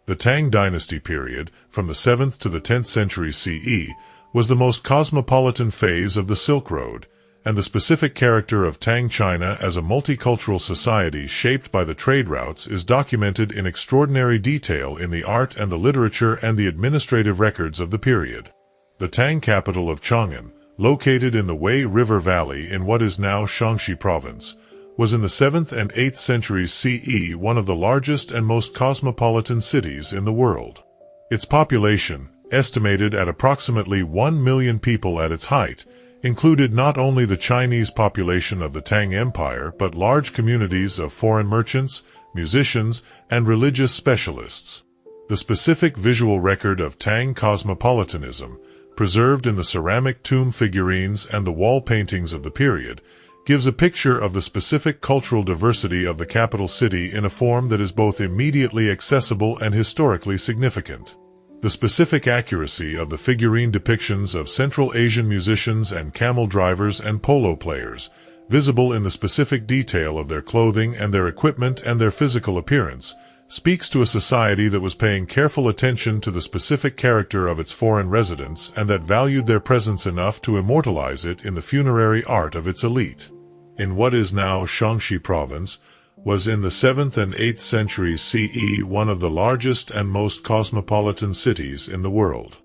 The Tang dynasty period, from the 7th to the 10th century CE, was the most cosmopolitan phase of the Silk Road, and the specific character of Tang China as a multicultural society shaped by the trade routes is documented in extraordinary detail in the art and the literature and the administrative records of the period. The Tang capital of Chang'an, located in the Wei River Valley in what is now Shaanxi Province, was in the 7th and 8th centuries CE one of the largest and most cosmopolitan cities in the world. Its population, estimated at approximately 1 million people at its height, included not only the Chinese population of the Tang Empire but large communities of foreign merchants, musicians, and religious specialists. The specific visual record of Tang cosmopolitanism, preserved in the ceramic tomb figurines and the wall paintings of the period, gives a picture of the specific cultural diversity of the capital city in a form that is both immediately accessible and historically significant. The specific accuracy of the figurine depictions of Central Asian musicians and camel drivers and polo players, visible in the specific detail of their clothing and their equipment and their physical appearance, speaks to a society that was paying careful attention to the specific character of its foreign residents and that valued their presence enough to immortalize it in the funerary art of its elite. In what is now Shaanxi province, was in the 7th and 8th centuries CE one of the largest and most cosmopolitan cities in the world.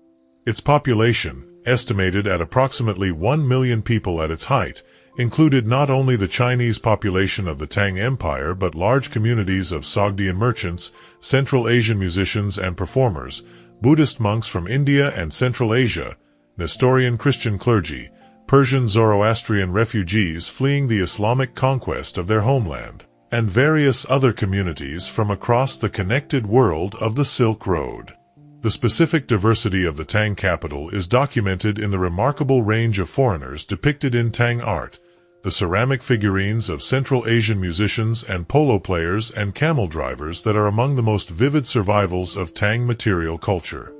Its population, estimated at approximately 1 million people at its height, included not only the Chinese population of the Tang Empire but large communities of Sogdian merchants, Central Asian musicians and performers, Buddhist monks from India and Central Asia, Nestorian Christian clergy, Persian Zoroastrian refugees fleeing the Islamic conquest of their homeland, and various other communities from across the connected world of the Silk Road. The specific diversity of the Tang capital is documented in the remarkable range of foreigners depicted in Tang art, the ceramic figurines of Central Asian musicians and polo players and camel drivers that are among the most vivid survivals of Tang material culture.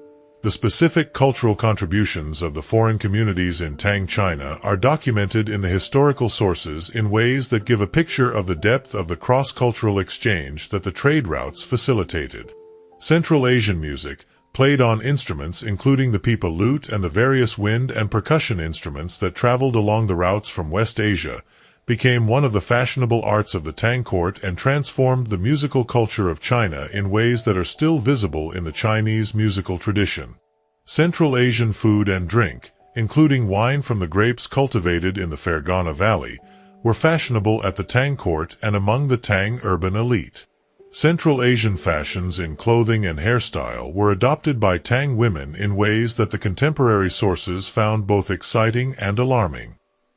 The specific cultural contributions of the foreign communities in Tang China are documented in the historical sources in ways that give a picture of the depth of the cross-cultural exchange that the trade routes facilitated. Central Asian music, played on instruments including the pipa lute and the various wind and percussion instruments that traveled along the routes from West Asia, became one of the fashionable arts of the Tang court and transformed the musical culture of China in ways that are still visible in the Chinese musical tradition. Central Asian food and drink, including wine from the grapes cultivated in the Fergana Valley, were fashionable at the Tang court and among the Tang urban elite. Central Asian fashions in clothing and hairstyle were adopted by Tang women in ways that the contemporary sources found both exciting and alarming.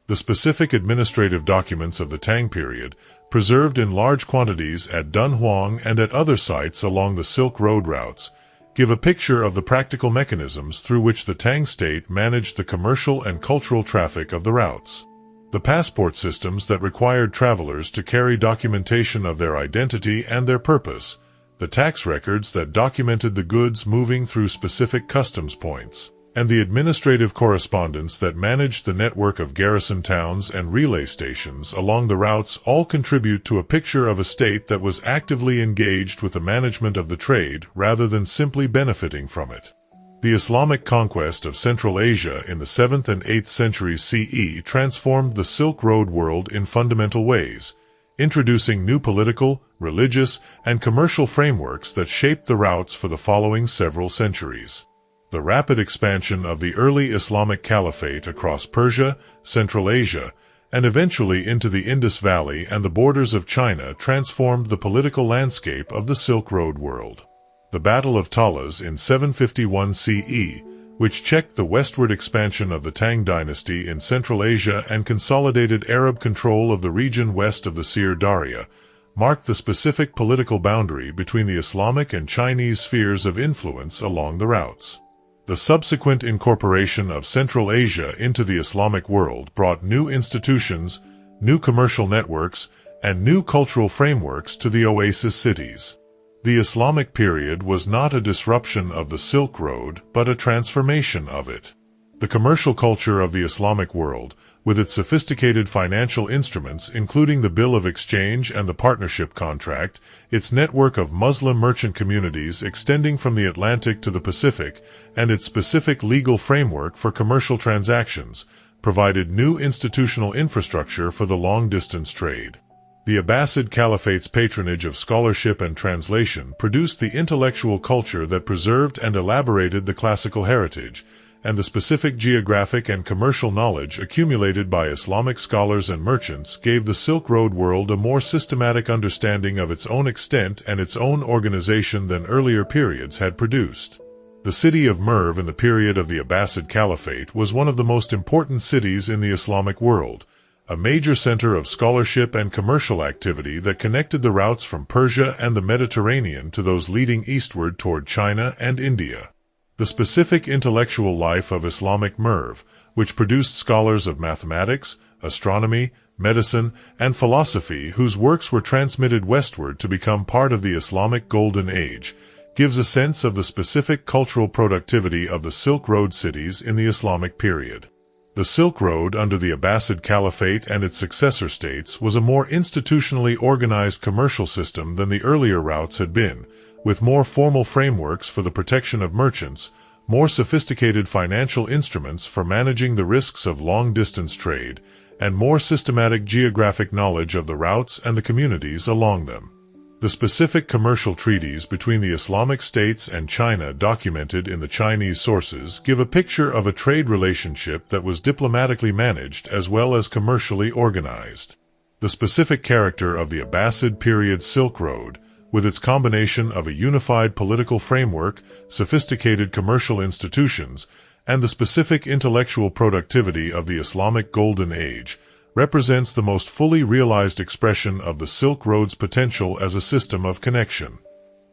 The specific administrative documents of the Tang period, preserved in large quantities at Dunhuang and at other sites along the Silk Road routes, give a picture of the practical mechanisms through which the Tang state managed the commercial and cultural traffic of the routes. The passport systems that required travelers to carry documentation of their identity and their purpose, the tax records that documented the goods moving through specific customs points, and the administrative correspondence that managed the network of garrison towns and relay stations along the routes all contribute to a picture of a state that was actively engaged with the management of the trade rather than simply benefiting from it. The Islamic conquest of Central Asia in the 7th and 8th centuries CE transformed the Silk Road world in fundamental ways, introducing new political, religious, and commercial frameworks that shaped the routes for the following several centuries. The rapid expansion of the early Islamic Caliphate across Persia, Central Asia, and eventually into the Indus Valley and the borders of China transformed the political landscape of the Silk Road world. The Battle of Talas in 751 CE, which checked the westward expansion of the Tang dynasty in Central Asia and consolidated Arab control of the region west of the Sir Daria, marked the specific political boundary between the Islamic and Chinese spheres of influence along the routes. The subsequent incorporation of Central Asia into the Islamic world brought new institutions, new commercial networks, and new cultural frameworks to the oasis cities. The Islamic period was not a disruption of the Silk Road, but a transformation of it. The commercial culture of the Islamic world, with its sophisticated financial instruments including the bill of exchange and the partnership contract, its network of Muslim merchant communities extending from the Atlantic to the Pacific, and its specific legal framework for commercial transactions, provided new institutional infrastructure for the long-distance trade. The Abbasid Caliphate's patronage of scholarship and translation produced the intellectual culture that preserved and elaborated the classical heritage, and the specific geographic and commercial knowledge accumulated by Islamic scholars and merchants gave the Silk Road world a more systematic understanding of its own extent and its own organization than earlier periods had produced. The city of Merv in the period of the Abbasid Caliphate was one of the most important cities in the Islamic world, a major center of scholarship and commercial activity that connected the routes from Persia and the Mediterranean to those leading eastward toward China and India. The specific intellectual life of Islamic Merv, which produced scholars of mathematics, astronomy, medicine, and philosophy, whose works were transmitted westward to become part of the Islamic Golden Age, gives a sense of the specific cultural productivity of the Silk Road cities in the Islamic period. The Silk Road under the Abbasid Caliphate and its successor states was a more institutionally organized commercial system than the earlier routes had been, with more formal frameworks for the protection of merchants, more sophisticated financial instruments for managing the risks of long-distance trade, and more systematic geographic knowledge of the routes and the communities along them. The specific commercial treaties between the Islamic states and China documented in the Chinese sources give a picture of a trade relationship that was diplomatically managed as well as commercially organized. The specific character of the Abbasid period Silk Road, with its combination of a unified political framework, sophisticated commercial institutions, and the specific intellectual productivity of the Islamic Golden Age, represents the most fully realized expression of the Silk Road's potential as a system of connection.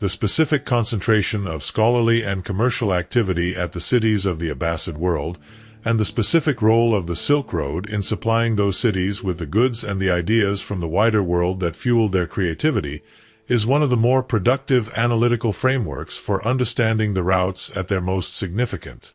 The specific concentration of scholarly and commercial activity at the cities of the Abbasid world, and the specific role of the Silk Road in supplying those cities with the goods and the ideas from the wider world that fueled their creativity, is one of the more productive analytical frameworks for understanding the routes at their most significant.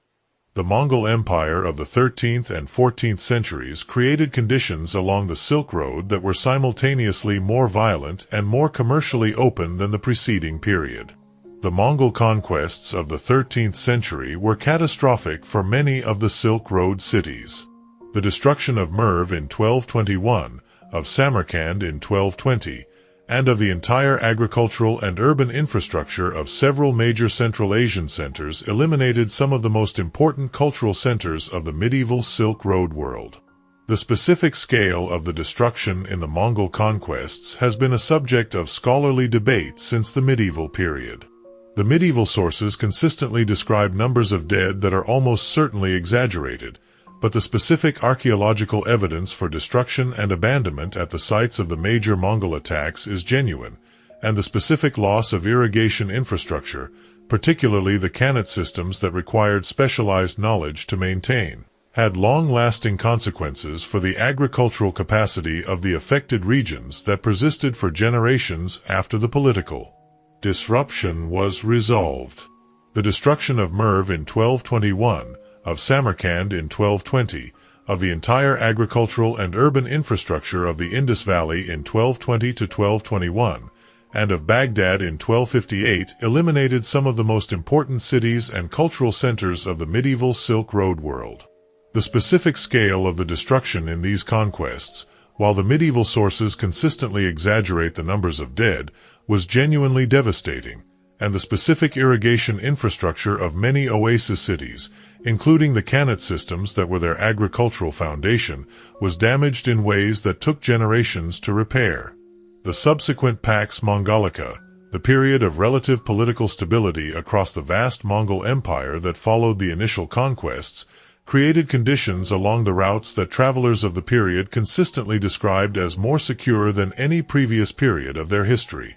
The Mongol Empire of the 13th and 14th centuries created conditions along the Silk Road that were simultaneously more violent and more commercially open than the preceding period. The Mongol conquests of the 13th century were catastrophic for many of the Silk Road cities. The destruction of Merv in 1221, of Samarkand in 1220, and of the entire agricultural and urban infrastructure of several major Central Asian centers eliminated some of the most important cultural centers of the medieval Silk Road world. The specific scale of the destruction in the Mongol conquests has been a subject of scholarly debate since the medieval period. The medieval sources consistently describe numbers of dead that are almost certainly exaggerated, but the specific archaeological evidence for destruction and abandonment at the sites of the major Mongol attacks is genuine, and the specific loss of irrigation infrastructure, particularly the Khanate systems that required specialized knowledge to maintain, had long-lasting consequences for the agricultural capacity of the affected regions that persisted for generations after the political disruption was resolved. The destruction of Merv in 1221, of Samarkand in 1220, of the entire agricultural and urban infrastructure of the Indus Valley in 1220 to 1221, and of Baghdad in 1258 eliminated some of the most important cities and cultural centers of the medieval Silk Road world. The specific scale of the destruction in these conquests, while the medieval sources consistently exaggerate the numbers of dead, was genuinely devastating, and the specific irrigation infrastructure of many oasis cities, including the Khanate systems that were their agricultural foundation, was damaged in ways that took generations to repair. The subsequent Pax Mongolica, the period of relative political stability across the vast Mongol Empire that followed the initial conquests, created conditions along the routes that travelers of the period consistently described as more secure than any previous period of their history.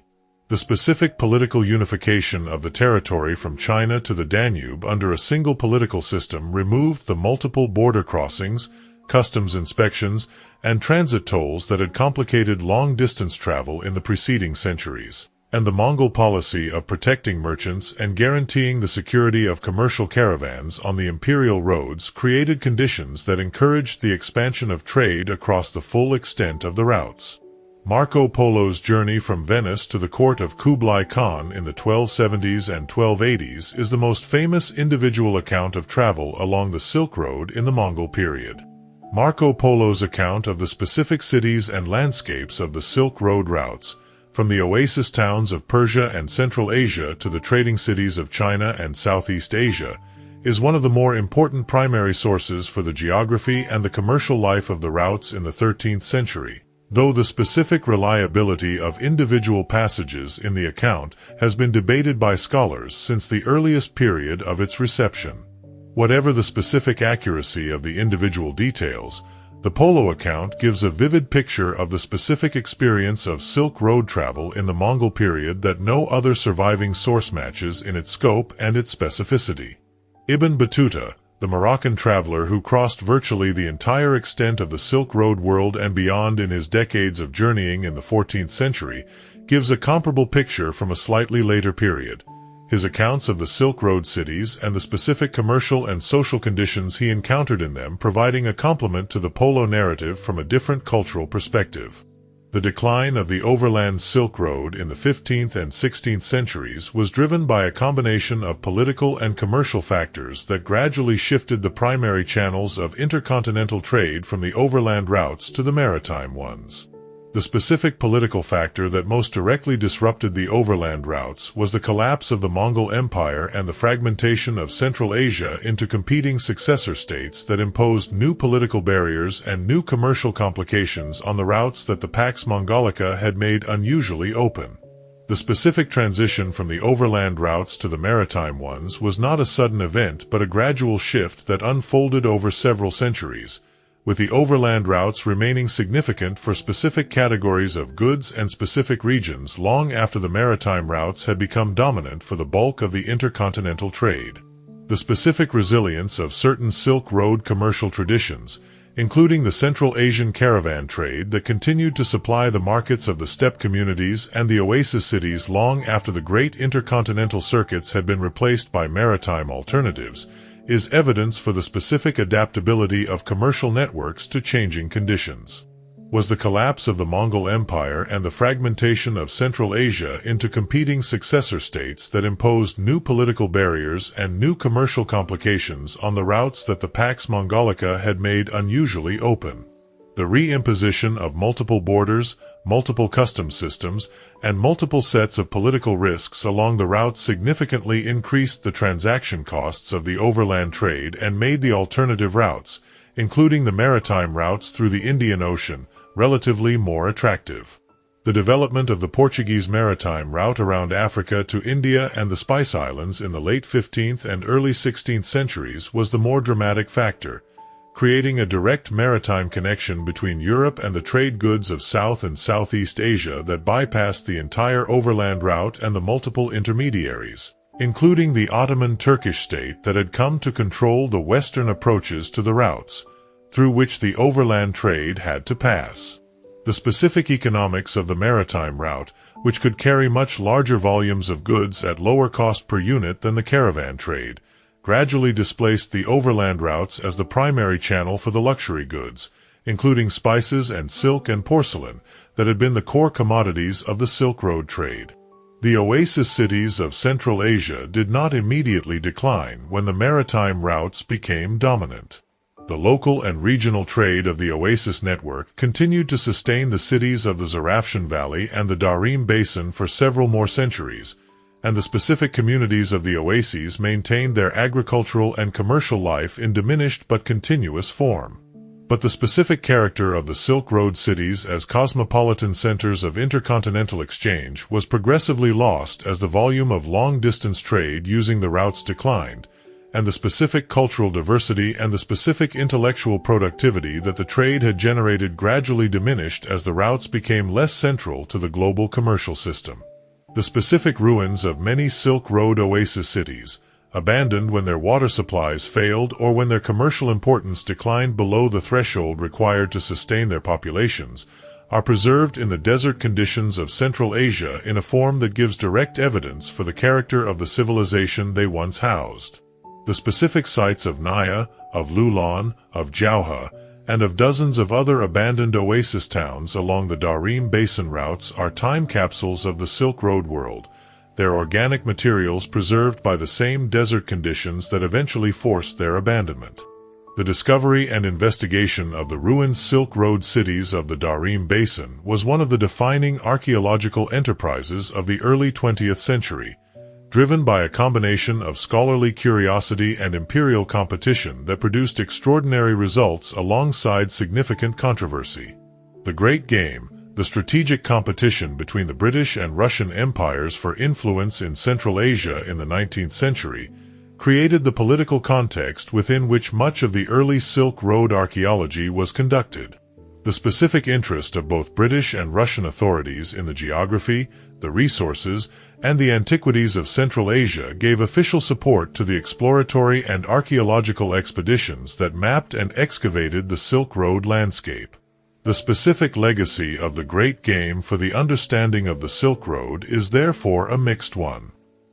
The specific political unification of the territory from China to the Danube under a single political system removed the multiple border crossings, customs inspections, and transit tolls that had complicated long-distance travel in the preceding centuries, and the Mongol policy of protecting merchants and guaranteeing the security of commercial caravans on the imperial roads created conditions that encouraged the expansion of trade across the full extent of the routes. Marco Polo's journey from Venice to the court of Kublai Khan in the 1270s and 1280s is the most famous individual account of travel along the Silk Road in the Mongol period. Marco Polo's account of the specific cities and landscapes of the Silk Road routes, from the oasis towns of Persia and Central Asia to the trading cities of China and Southeast Asia, is one of the more important primary sources for the geography and the commercial life of the routes in the 13th century. Though the specific reliability of individual passages in the account has been debated by scholars since the earliest period of its reception. Whatever the specific accuracy of the individual details, the Polo account gives a vivid picture of the specific experience of Silk Road travel in the Mongol period that no other surviving source matches in its scope and its specificity. Ibn Battuta, the Moroccan traveler who crossed virtually the entire extent of the Silk Road world and beyond in his decades of journeying in the 14th century, gives a comparable picture from a slightly later period. His accounts of the Silk Road cities and the specific commercial and social conditions he encountered in them providing a complement to the Polo narrative from a different cultural perspective. The decline of the overland Silk Road in the 15th and 16th centuries was driven by a combination of political and commercial factors that gradually shifted the primary channels of intercontinental trade from the overland routes to the maritime ones. The specific political factor that most directly disrupted the overland routes was the collapse of the Mongol Empire and the fragmentation of Central Asia into competing successor states that imposed new political barriers and new commercial complications on the routes that the Pax Mongolica had made unusually open. The specific transition from the overland routes to the maritime ones was not a sudden event but a gradual shift that unfolded over several centuries, with the overland routes remaining significant for specific categories of goods and specific regions long after the maritime routes had become dominant for the bulk of the intercontinental trade. The specific resilience of certain Silk Road commercial traditions, including the Central Asian caravan trade that continued to supply the markets of the steppe communities and the oasis cities long after the great intercontinental circuits had been replaced by maritime alternatives, is evidence for the specific adaptability of commercial networks to changing conditions. Was the collapse of the Mongol Empire and the fragmentation of Central Asia into competing successor states that imposed new political barriers and new commercial complications on the routes that the Pax Mongolica had made unusually open. The reimposition of multiple borders, multiple customs systems, and multiple sets of political risks along the route significantly increased the transaction costs of the overland trade and made the alternative routes, including the maritime routes through the Indian Ocean, relatively more attractive. The development of the Portuguese maritime route around Africa to India and the Spice Islands in the late 15th and early 16th centuries was the more dramatic factor, creating a direct maritime connection between Europe and the trade goods of South and Southeast Asia that bypassed the entire overland route and the multiple intermediaries, including the Ottoman Turkish state that had come to control the western approaches to the routes, through which the overland trade had to pass. The specific economics of the maritime route, which could carry much larger volumes of goods at lower cost per unit than the caravan trade, gradually displaced the overland routes as the primary channel for the luxury goods, including spices and silk and porcelain, that had been the core commodities of the Silk Road trade. The oasis cities of Central Asia did not immediately decline when the maritime routes became dominant. The local and regional trade of the oasis network continued to sustain the cities of the Zarafshan Valley and the Darim Basin for several more centuries, and the specific communities of the oases maintained their agricultural and commercial life in diminished but continuous form. But the specific character of the Silk Road cities as cosmopolitan centers of intercontinental exchange was progressively lost as the volume of long-distance trade using the routes declined, and the specific cultural diversity and the specific intellectual productivity that the trade had generated gradually diminished as the routes became less central to the global commercial system. The specific ruins of many Silk Road oasis cities, abandoned when their water supplies failed or when their commercial importance declined below the threshold required to sustain their populations, are preserved in the desert conditions of Central Asia in a form that gives direct evidence for the character of the civilization they once housed. The specific sites of Naya, of Lulan, of Jauha, and of dozens of other abandoned oasis towns along the Darim Basin routes are time capsules of the Silk Road world, their organic materials preserved by the same desert conditions that eventually forced their abandonment. The discovery and investigation of the ruined Silk Road cities of the Darim Basin was one of the defining archaeological enterprises of the early 20th century, driven by a combination of scholarly curiosity and imperial competition that produced extraordinary results alongside significant controversy. The Great Game, the strategic competition between the British and Russian empires for influence in Central Asia in the 19th century, created the political context within which much of the early Silk Road archaeology was conducted. The specific interest of both British and Russian authorities in the geography, the resources, and the Antiquities of Central Asia gave official support to the exploratory and archaeological expeditions that mapped and excavated the Silk Road landscape. The specific legacy of the Great Game for the understanding of the Silk Road is therefore a mixed one.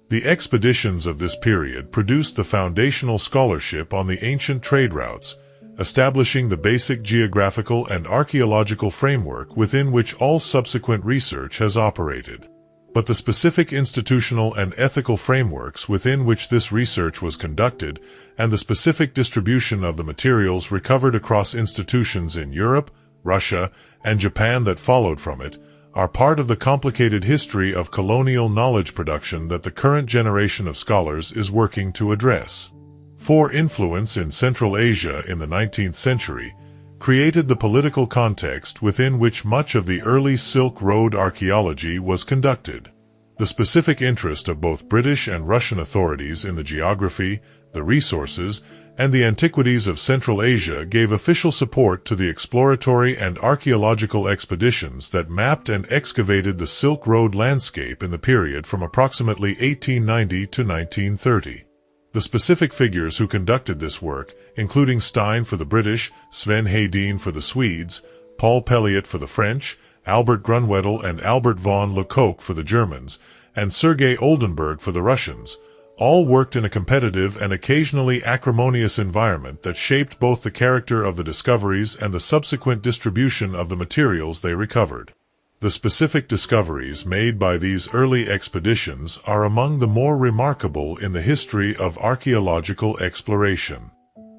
The expeditions of this period produced the foundational scholarship on the ancient trade routes, establishing the basic geographical and archaeological framework within which all subsequent research has operated. But the specific institutional and ethical frameworks within which this research was conducted, and the specific distribution of the materials recovered across institutions in Europe, Russia, and Japan that followed from it, are part of the complicated history of colonial knowledge production that the current generation of scholars is working to address. For influence in Central Asia in the 19th century created the political context within which much of the early Silk Road archaeology was conducted. The specific interest of both British and Russian authorities in the geography, the resources, and the antiquities of Central Asia gave official support to the exploratory and archaeological expeditions that mapped and excavated the Silk Road landscape in the period from approximately 1890 to 1930. The specific figures who conducted this work, including Stein for the British, Sven Hedin for the Swedes, Paul Pelliot for the French, Albert Grunwedel and Albert von Lecoq for the Germans, and Sergei Oldenburg for the Russians, all worked in a competitive and occasionally acrimonious environment that shaped both the character of the discoveries and the subsequent distribution of the materials they recovered. The specific discoveries made by these early expeditions are among the more remarkable in the history of archaeological exploration.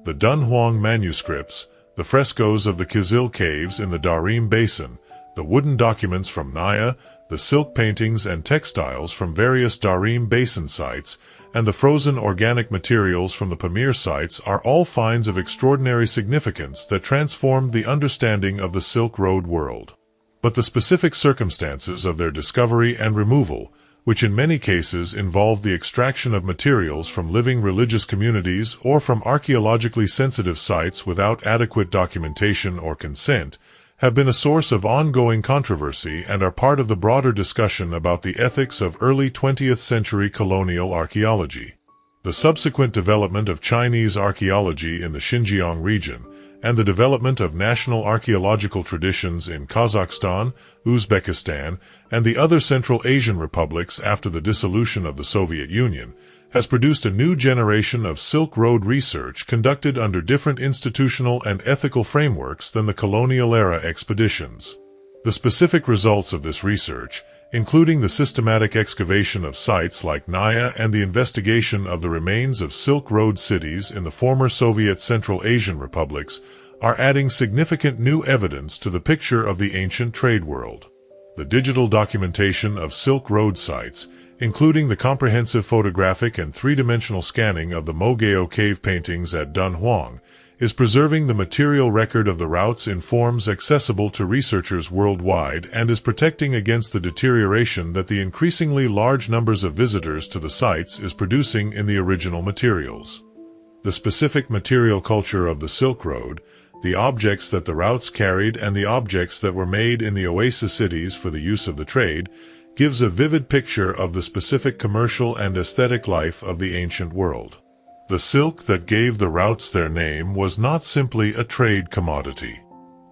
The Dunhuang manuscripts, the frescoes of the Kizil caves in the Darim Basin, the wooden documents from Naya, the silk paintings and textiles from various Darim Basin sites, and the frozen organic materials from the Pamir sites are all finds of extraordinary significance that transformed the understanding of the Silk Road world. But the specific circumstances of their discovery and removal, which in many cases involved the extraction of materials from living religious communities or from archaeologically sensitive sites without adequate documentation or consent, have been a source of ongoing controversy and are part of the broader discussion about the ethics of early 20th century colonial archaeology. The subsequent development of Chinese archaeology in the Xinjiang region, and the development of national archaeological traditions in Kazakhstan, Uzbekistan, and the other Central Asian republics after the dissolution of the Soviet Union, has produced a new generation of Silk Road research conducted under different institutional and ethical frameworks than the colonial-era expeditions. The specific results of this research, including the systematic excavation of sites like Naya and the investigation of the remains of Silk Road cities in the former Soviet Central Asian republics, are adding significant new evidence to the picture of the ancient trade world. The digital documentation of Silk Road sites, including the comprehensive photographic and three-dimensional scanning of the Mogeo cave paintings at Dunhuang, is preserving the material record of the routes in forms accessible to researchers worldwide and is protecting against the deterioration that the increasingly large numbers of visitors to the sites is producing in the original materials. The specific material culture of the Silk Road, the objects that the routes carried and the objects that were made in the oasis cities for the use of the trade, gives a vivid picture of the specific commercial and aesthetic life of the ancient world. The silk that gave the routes their name was not simply a trade commodity.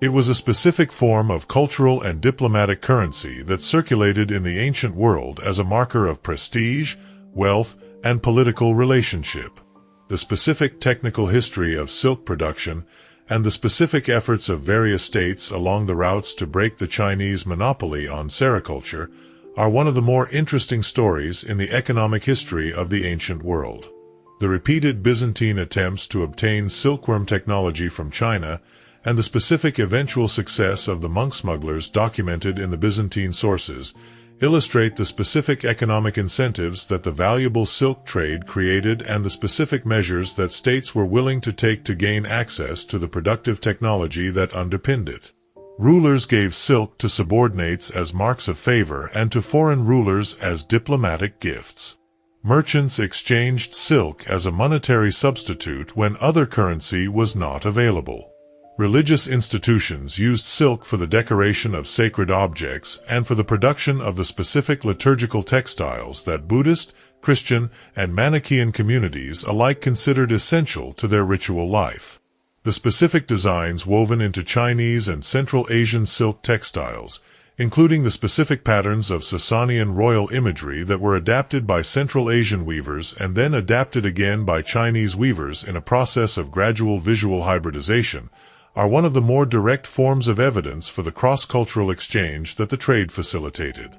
It was a specific form of cultural and diplomatic currency that circulated in the ancient world as a marker of prestige, wealth, and political relationship. The specific technical history of silk production and the specific efforts of various states along the routes to break the Chinese monopoly on sericulture are one of the more interesting stories in the economic history of the ancient world. The repeated Byzantine attempts to obtain silkworm technology from China and the specific eventual success of the monk smugglers documented in the Byzantine sources illustrate the specific economic incentives that the valuable silk trade created and the specific measures that states were willing to take to gain access to the productive technology that underpinned it. Rulers gave silk to subordinates as marks of favor and to foreign rulers as diplomatic gifts. Merchants exchanged silk as a monetary substitute when other currency was not available. Religious institutions used silk for the decoration of sacred objects and for the production of the specific liturgical textiles that Buddhist, Christian, and Manichaean communities alike considered essential to their ritual life. The specific designs woven into Chinese and Central Asian silk textiles, including the specific patterns of Sasanian royal imagery that were adapted by Central Asian weavers and then adapted again by Chinese weavers in a process of gradual visual hybridization, are one of the more direct forms of evidence for the cross-cultural exchange that the trade facilitated.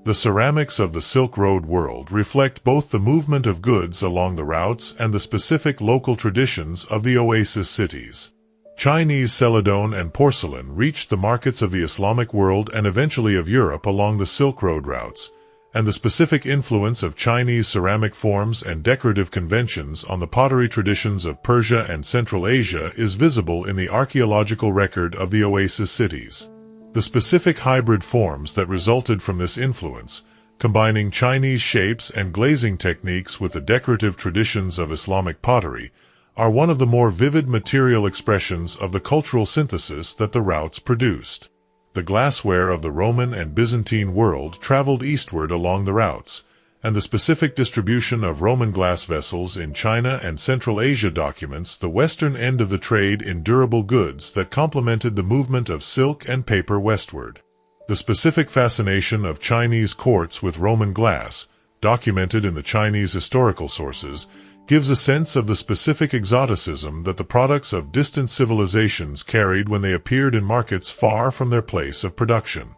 The ceramics of the Silk Road world reflect both the movement of goods along the routes and the specific local traditions of the oasis cities. Chinese celadon and porcelain reached the markets of the Islamic world and eventually of Europe along the Silk Road routes, and the specific influence of Chinese ceramic forms and decorative conventions on the pottery traditions of Persia and Central Asia is visible in the archaeological record of the oasis cities. The specific hybrid forms that resulted from this influence, combining Chinese shapes and glazing techniques with the decorative traditions of Islamic pottery, are one of the more vivid material expressions of the cultural synthesis that the routes produced. The glassware of the Roman and Byzantine world traveled eastward along the routes, and the specific distribution of Roman glass vessels in China and Central Asia documents the western end of the trade in durable goods that complemented the movement of silk and paper westward. The specific fascination of Chinese courts with Roman glass, documented in the Chinese historical sources, gives a sense of the specific exoticism that the products of distant civilizations carried when they appeared in markets far from their place of production.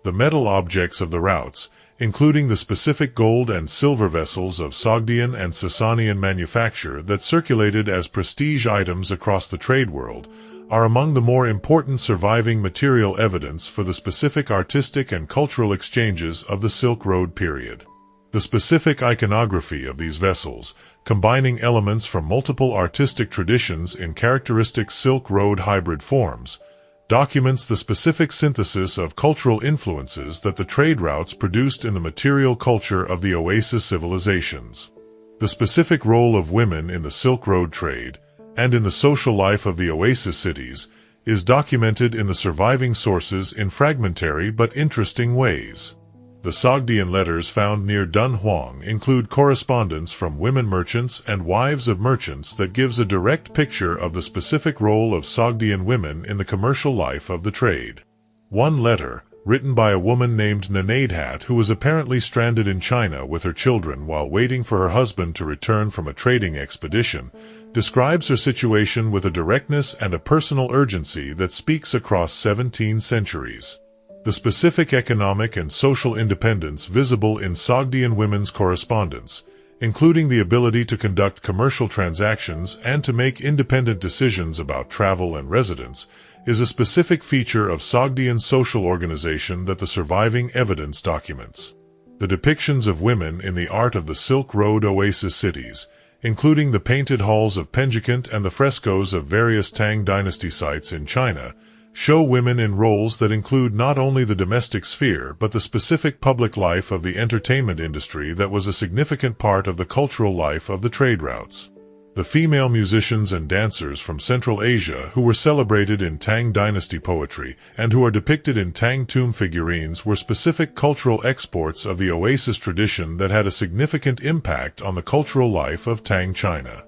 The metal objects of the routes, including the specific gold and silver vessels of Sogdian and Sasanian manufacture that circulated as prestige items across the trade world, are among the more important surviving material evidence for the specific artistic and cultural exchanges of the Silk Road period. The specific iconography of these vessels, combining elements from multiple artistic traditions in characteristic Silk Road hybrid forms, documents the specific synthesis of cultural influences that the trade routes produced in the material culture of the oasis civilizations. The specific role of women in the Silk Road trade, and in the social life of the oasis cities, is documented in the surviving sources in fragmentary but interesting ways. The Sogdian letters found near Dunhuang include correspondence from women merchants and wives of merchants that gives a direct picture of the specific role of Sogdian women in the commercial life of the trade. One letter, written by a woman named Nanadhat who was apparently stranded in China with her children while waiting for her husband to return from a trading expedition, describes her situation with a directness and a personal urgency that speaks across 17 centuries. The specific economic and social independence visible in Sogdian women's correspondence, including the ability to conduct commercial transactions and to make independent decisions about travel and residence, is a specific feature of Sogdian social organization that the surviving evidence documents. The depictions of women in the art of the Silk Road oasis cities, including the painted halls of Penjikent and the frescoes of various Tang dynasty sites in China, show women in roles that include not only the domestic sphere but the specific public life of the entertainment industry that was a significant part of the cultural life of the trade routes. The female musicians and dancers from Central Asia who were celebrated in Tang dynasty poetry and who are depicted in Tang tomb figurines were specific cultural exports of the oasis tradition that had a significant impact on the cultural life of Tang China.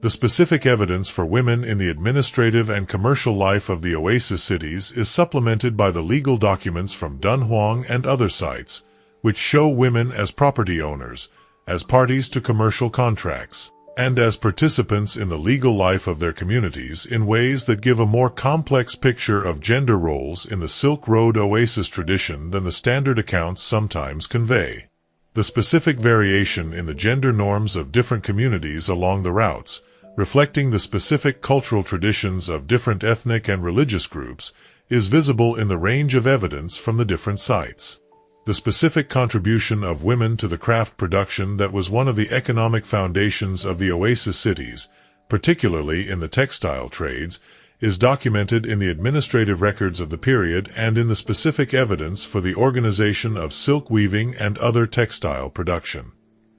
The specific evidence for women in the administrative and commercial life of the oasis cities is supplemented by the legal documents from Dunhuang and other sites, which show women as property owners, as parties to commercial contracts, and as participants in the legal life of their communities in ways that give a more complex picture of gender roles in the Silk Road oasis tradition than the standard accounts sometimes convey. The specific variation in the gender norms of different communities along the routes, reflecting the specific cultural traditions of different ethnic and religious groups, is visible in the range of evidence from the different sites. The specific contribution of women to the craft production that was one of the economic foundations of the oasis cities, particularly in the textile trades, is documented in the administrative records of the period and in the specific evidence for the organization of silk weaving and other textile production.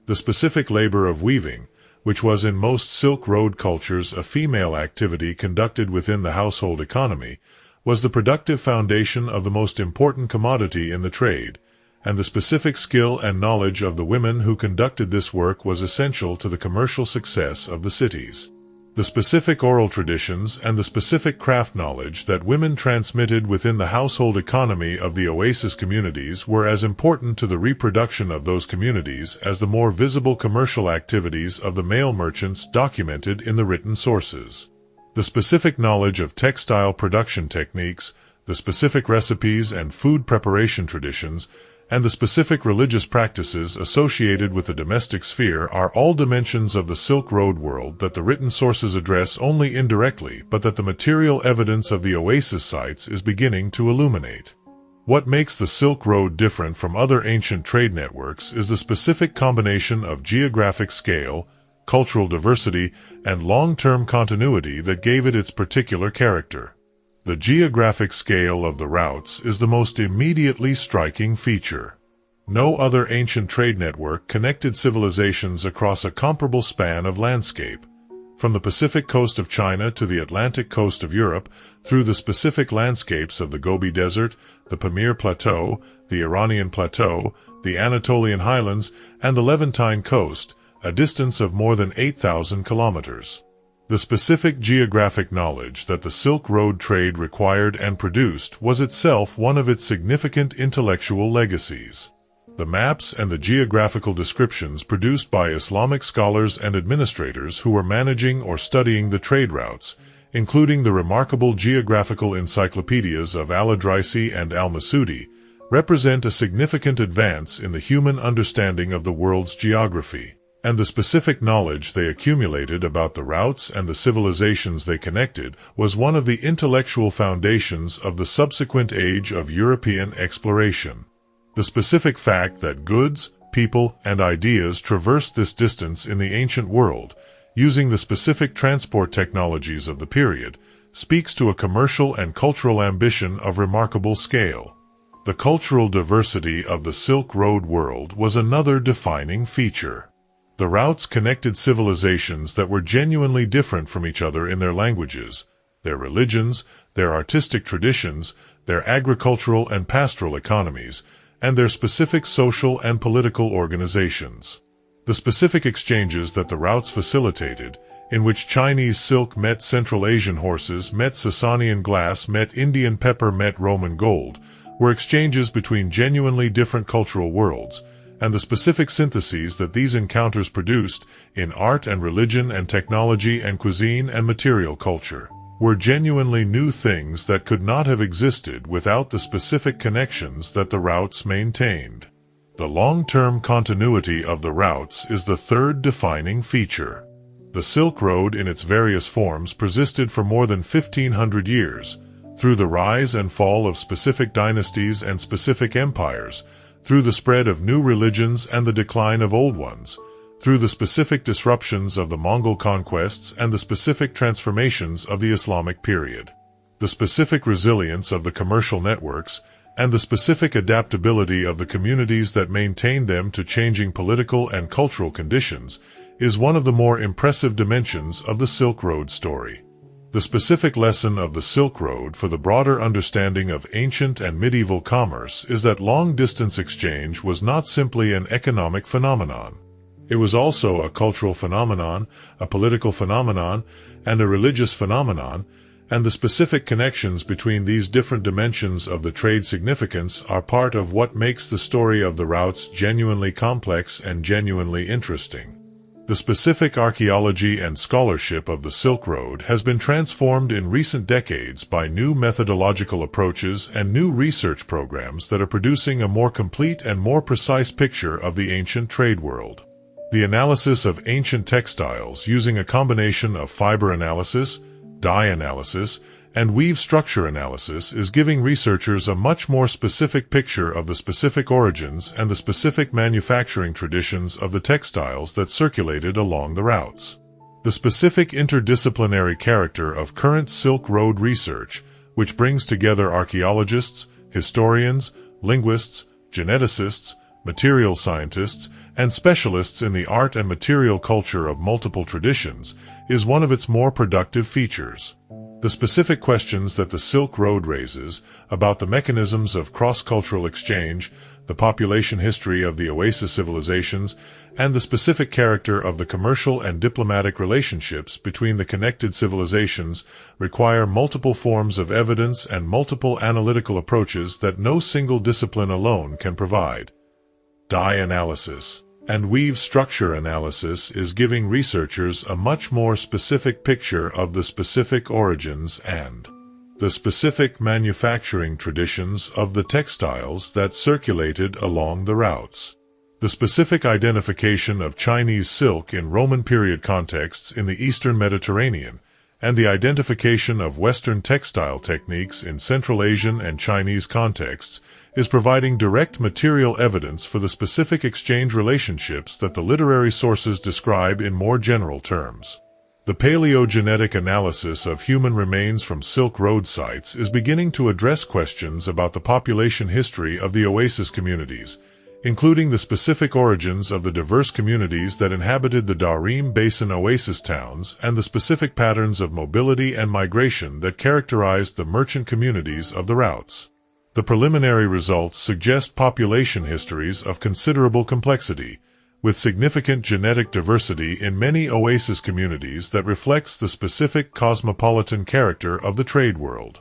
The specific labor of weaving, which was in most Silk Road cultures a female activity conducted within the household economy, was the productive foundation of the most important commodity in the trade, and the specific skill and knowledge of the women who conducted this work was essential to the commercial success of the cities. The specific oral traditions and the specific craft knowledge that women transmitted within the household economy of the oasis communities were as important to the reproduction of those communities as the more visible commercial activities of the male merchants documented in the written sources. The specific knowledge of textile production techniques, the specific recipes and food preparation traditions, and the specific religious practices associated with the domestic sphere are all dimensions of the Silk Road world that the written sources address only indirectly, but that the material evidence of the oasis sites is beginning to illuminate. What makes the Silk Road different from other ancient trade networks is the specific combination of geographic scale, cultural diversity, and long-term continuity that gave it its particular character. The geographic scale of the routes is the most immediately striking feature. No other ancient trade network connected civilizations across a comparable span of landscape, from the Pacific coast of China to the Atlantic coast of Europe, through the specific landscapes of the Gobi Desert, the Pamir Plateau, the Iranian Plateau, the Anatolian Highlands, and the Levantine coast, a distance of more than 8,000 kilometers. The specific geographic knowledge that the Silk Road trade required and produced was itself one of its significant intellectual legacies. The maps and the geographical descriptions produced by Islamic scholars and administrators who were managing or studying the trade routes, including the remarkable geographical encyclopedias of Al-Idrisi and Al-Masudi, represent a significant advance in the human understanding of the world's geography, and the specific knowledge they accumulated about the routes and the civilizations they connected was one of the intellectual foundations of the subsequent age of European exploration. The specific fact that goods, people, and ideas traversed this distance in the ancient world, using the specific transport technologies of the period, speaks to a commercial and cultural ambition of remarkable scale. The cultural diversity of the Silk Road world was another defining feature. The routes connected civilizations that were genuinely different from each other in their languages, their religions, their artistic traditions, their agricultural and pastoral economies, and their specific social and political organizations. The specific exchanges that the routes facilitated, in which Chinese silk met Central Asian horses, met Sasanian glass, met Indian pepper, met Roman gold, were exchanges between genuinely different cultural worlds, and the specific syntheses that these encounters produced in art and religion and technology and cuisine and material culture were genuinely new things that could not have existed without the specific connections that the routes maintained. The long-term continuity of the routes is the third defining feature. The Silk Road in its various forms persisted for more than 1,500 years, through the rise and fall of specific dynasties and specific empires, through the spread of new religions and the decline of old ones, through the specific disruptions of the Mongol conquests and the specific transformations of the Islamic period. The specific resilience of the commercial networks and the specific adaptability of the communities that maintained them to changing political and cultural conditions is one of the more impressive dimensions of the Silk Road story. The specific lesson of the Silk Road for the broader understanding of ancient and medieval commerce is that long-distance exchange was not simply an economic phenomenon. It was also a cultural phenomenon, a political phenomenon, and a religious phenomenon, and the specific connections between these different dimensions of the trade significance are part of what makes the story of the routes genuinely complex and genuinely interesting. The specific archaeology and scholarship of the Silk Road has been transformed in recent decades by new methodological approaches and new research programs that are producing a more complete and more precise picture of the ancient trade world. The analysis of ancient textiles using a combination of fiber analysis, dye analysis, and weave structure analysis is giving researchers a much more specific picture of the specific origins and the specific manufacturing traditions of the textiles that circulated along the routes. The specific interdisciplinary character of current Silk Road research, which brings together archaeologists, historians, linguists, geneticists, material scientists, and specialists in the art and material culture of multiple traditions, is one of its more productive features. The specific questions that the Silk Road raises about the mechanisms of cross-cultural exchange, the population history of the oasis civilizations, and the specific character of the commercial and diplomatic relationships between the connected civilizations require multiple forms of evidence and multiple analytical approaches that no single discipline alone can provide. Dye analysis and weave structure analysis is giving researchers a much more specific picture of the specific origins and the specific manufacturing traditions of the textiles that circulated along the routes. The specific identification of Chinese silk in Roman period contexts in the Eastern Mediterranean, and the identification of Western textile techniques in Central Asian and Chinese contexts, is providing direct material evidence for the specific exchange relationships that the literary sources describe in more general terms. The paleogenetic analysis of human remains from Silk Road sites is beginning to address questions about the population history of the oasis communities, including the specific origins of the diverse communities that inhabited the Darim Basin oasis towns and the specific patterns of mobility and migration that characterized the merchant communities of the routes. The preliminary results suggest population histories of considerable complexity, with significant genetic diversity in many oasis communities that reflects the specific cosmopolitan character of the trade world.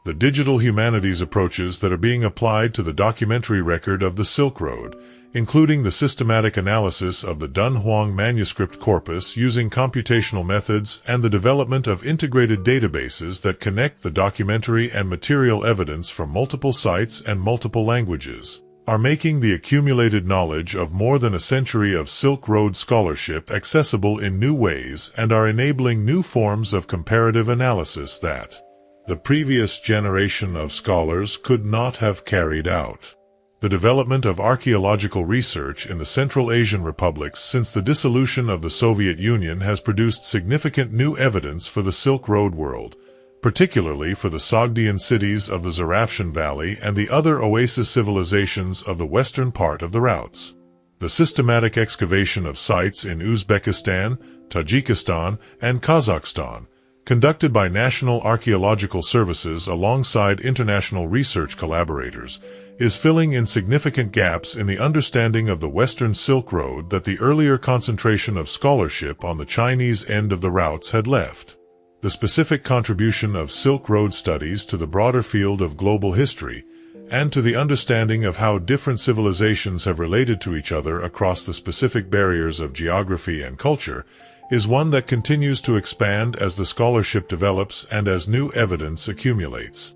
The digital humanities approaches that are being applied to the documentary record of the Silk Road, including the systematic analysis of the Dunhuang manuscript corpus using computational methods and the development of integrated databases that connect the documentary and material evidence from multiple sites and multiple languages, are making the accumulated knowledge of more than a century of Silk Road scholarship accessible in new ways and are enabling new forms of comparative analysis that the previous generation of scholars could not have carried out. The development of archaeological research in the Central Asian republics since the dissolution of the Soviet Union has produced significant new evidence for the Silk Road world, particularly for the Sogdian cities of the Zarafshan Valley and the other oasis civilizations of the western part of the routes. The systematic excavation of sites in Uzbekistan, Tajikistan, and Kazakhstan, conducted by National Archaeological Services alongside international research collaborators, is filling in significant gaps in the understanding of the Western Silk Road that the earlier concentration of scholarship on the Chinese end of the routes had left. The specific contribution of Silk Road studies to the broader field of global history, and to the understanding of how different civilizations have related to each other across the specific barriers of geography and culture, is one that continues to expand as the scholarship develops and as new evidence accumulates.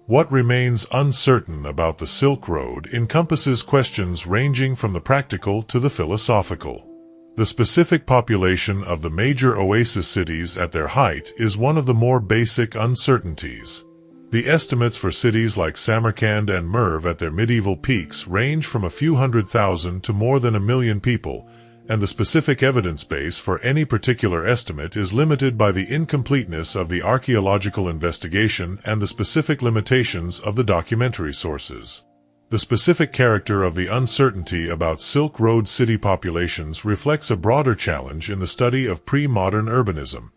What remains uncertain about the Silk Road encompasses questions ranging from the practical to the philosophical. The specific population of the major oasis cities at their height is one of the more basic uncertainties. The estimates for cities like Samarkand and Merv at their medieval peaks range from a few 100,000 to more than 1 million people, and the specific evidence base for any particular estimate is limited by the incompleteness of the archaeological investigation and the specific limitations of the documentary sources. The specific character of the uncertainty about Silk Road city populations reflects a broader challenge in the study of pre-modern urbanism.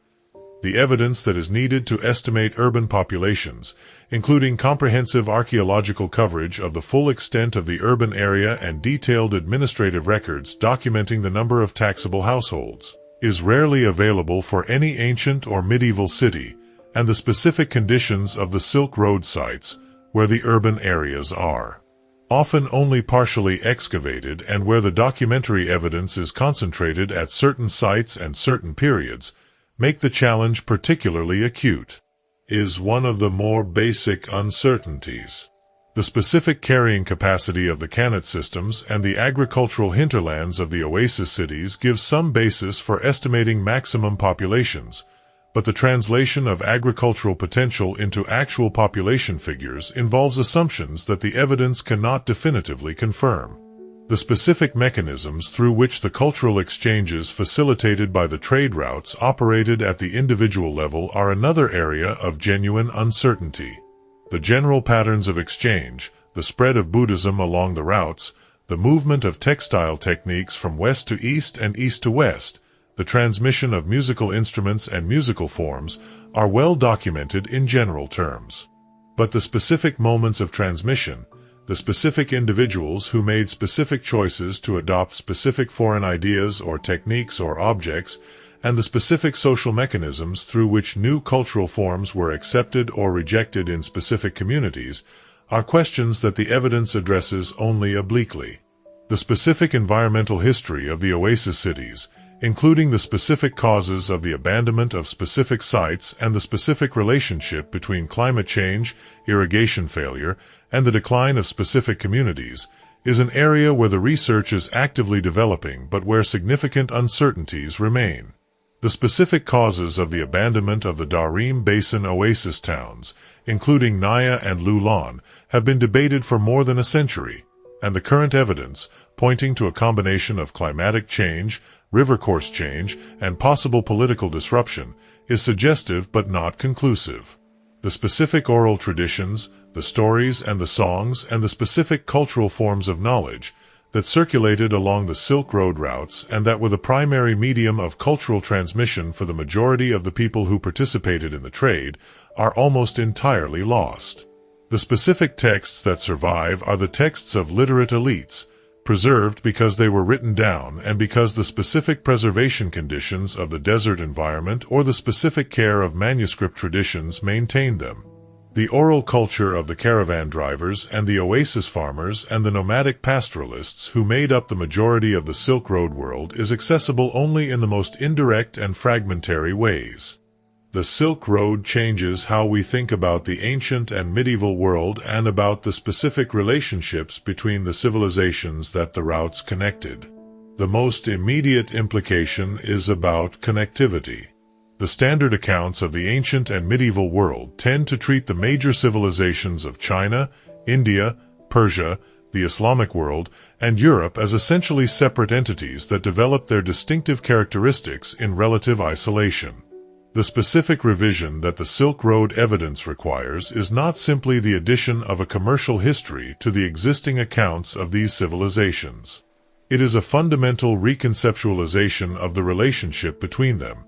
The evidence that is needed to estimate urban populations, including comprehensive archaeological coverage of the full extent of the urban area and detailed administrative records documenting the number of taxable households, is rarely available for any ancient or medieval city, and the specific conditions of the Silk Road sites, where the urban areas are often only partially excavated and where the documentary evidence is concentrated at certain sites and certain periods, make the challenge particularly acute. Is one of the more basic uncertainties. The specific carrying capacity of the Kanat systems and the agricultural hinterlands of the oasis cities gives some basis for estimating maximum populations, but the translation of agricultural potential into actual population figures involves assumptions that the evidence cannot definitively confirm. The specific mechanisms through which the cultural exchanges facilitated by the trade routes operated at the individual level are another area of genuine uncertainty. The general patterns of exchange, the spread of Buddhism along the routes, the movement of textile techniques from west to east and east to west, the transmission of musical instruments and musical forms, are well documented in general terms. But the specific moments of transmission, the specific individuals who made specific choices to adopt specific foreign ideas or techniques or objects, and the specific social mechanisms through which new cultural forms were accepted or rejected in specific communities, are questions that the evidence addresses only obliquely. The specific environmental history of the oasis cities, including the specific causes of the abandonment of specific sites and the specific relationship between climate change, irrigation failure, and the decline of specific communities, is an area where the research is actively developing but where significant uncertainties remain. The specific causes of the abandonment of the Darim Basin oasis towns, including Naya and Lulan, have been debated for more than a century, and the current evidence, pointing to a combination of climatic change, river course change, and possible political disruption, is suggestive but not conclusive. The specific oral traditions, the stories and the songs, and the specific cultural forms of knowledge that circulated along the Silk Road routes and that were the primary medium of cultural transmission for the majority of the people who participated in the trade, are almost entirely lost. The specific texts that survive are the texts of literate elites, preserved because they were written down and because the specific preservation conditions of the desert environment or the specific care of manuscript traditions maintained them. The oral culture of the caravan drivers and the oasis farmers and the nomadic pastoralists who made up the majority of the Silk Road world is accessible only in the most indirect and fragmentary ways. The Silk Road changes how we think about the ancient and medieval world and about the specific relationships between the civilizations that the routes connected. The most immediate implication is about connectivity. The standard accounts of the ancient and medieval world tend to treat the major civilizations of China, India, Persia, the Islamic world, and Europe as essentially separate entities that developed their distinctive characteristics in relative isolation. The specific revision that the Silk Road evidence requires is not simply the addition of a commercial history to the existing accounts of these civilizations. It is a fundamental reconceptualization of the relationship between them,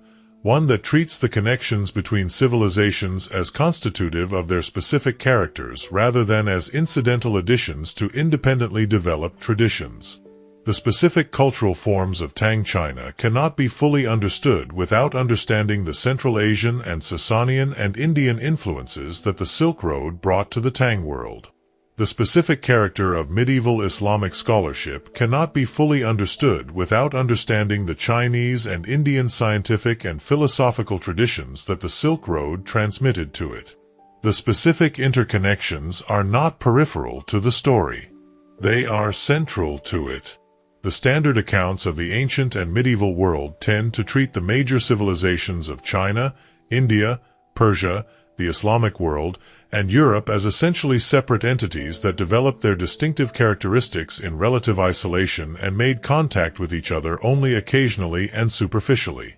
one that treats the connections between civilizations as constitutive of their specific characters rather than as incidental additions to independently developed traditions. The specific cultural forms of Tang China cannot be fully understood without understanding the Central Asian and Sasanian and Indian influences that the Silk Road brought to the Tang world. The specific character of medieval Islamic scholarship cannot be fully understood without understanding the Chinese and Indian scientific and philosophical traditions that the Silk Road transmitted to it. The specific interconnections are not peripheral to the story. They are central to it. The standard accounts of the ancient and medieval world tend to treat the major civilizations of China, India, Persia, the Islamic world, and Europe as essentially separate entities that developed their distinctive characteristics in relative isolation and made contact with each other only occasionally and superficially.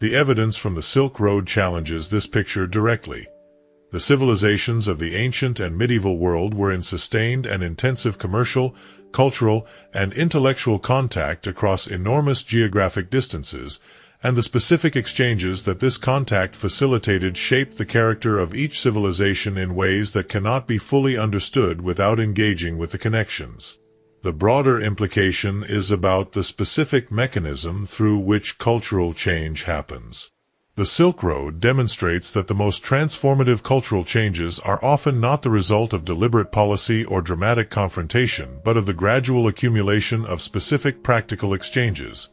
The evidence from the Silk Road challenges this picture directly. The civilizations of the ancient and medieval world were in sustained and intensive commercial, cultural, and intellectual contact across enormous geographic distances, and the specific exchanges that this contact facilitated shaped the character of each civilization in ways that cannot be fully understood without engaging with the connections. The broader implication is about the specific mechanism through which cultural change happens. The Silk Road demonstrates that the most transformative cultural changes are often not the result of deliberate policy or dramatic confrontation, but of the gradual accumulation of specific practical exchanges.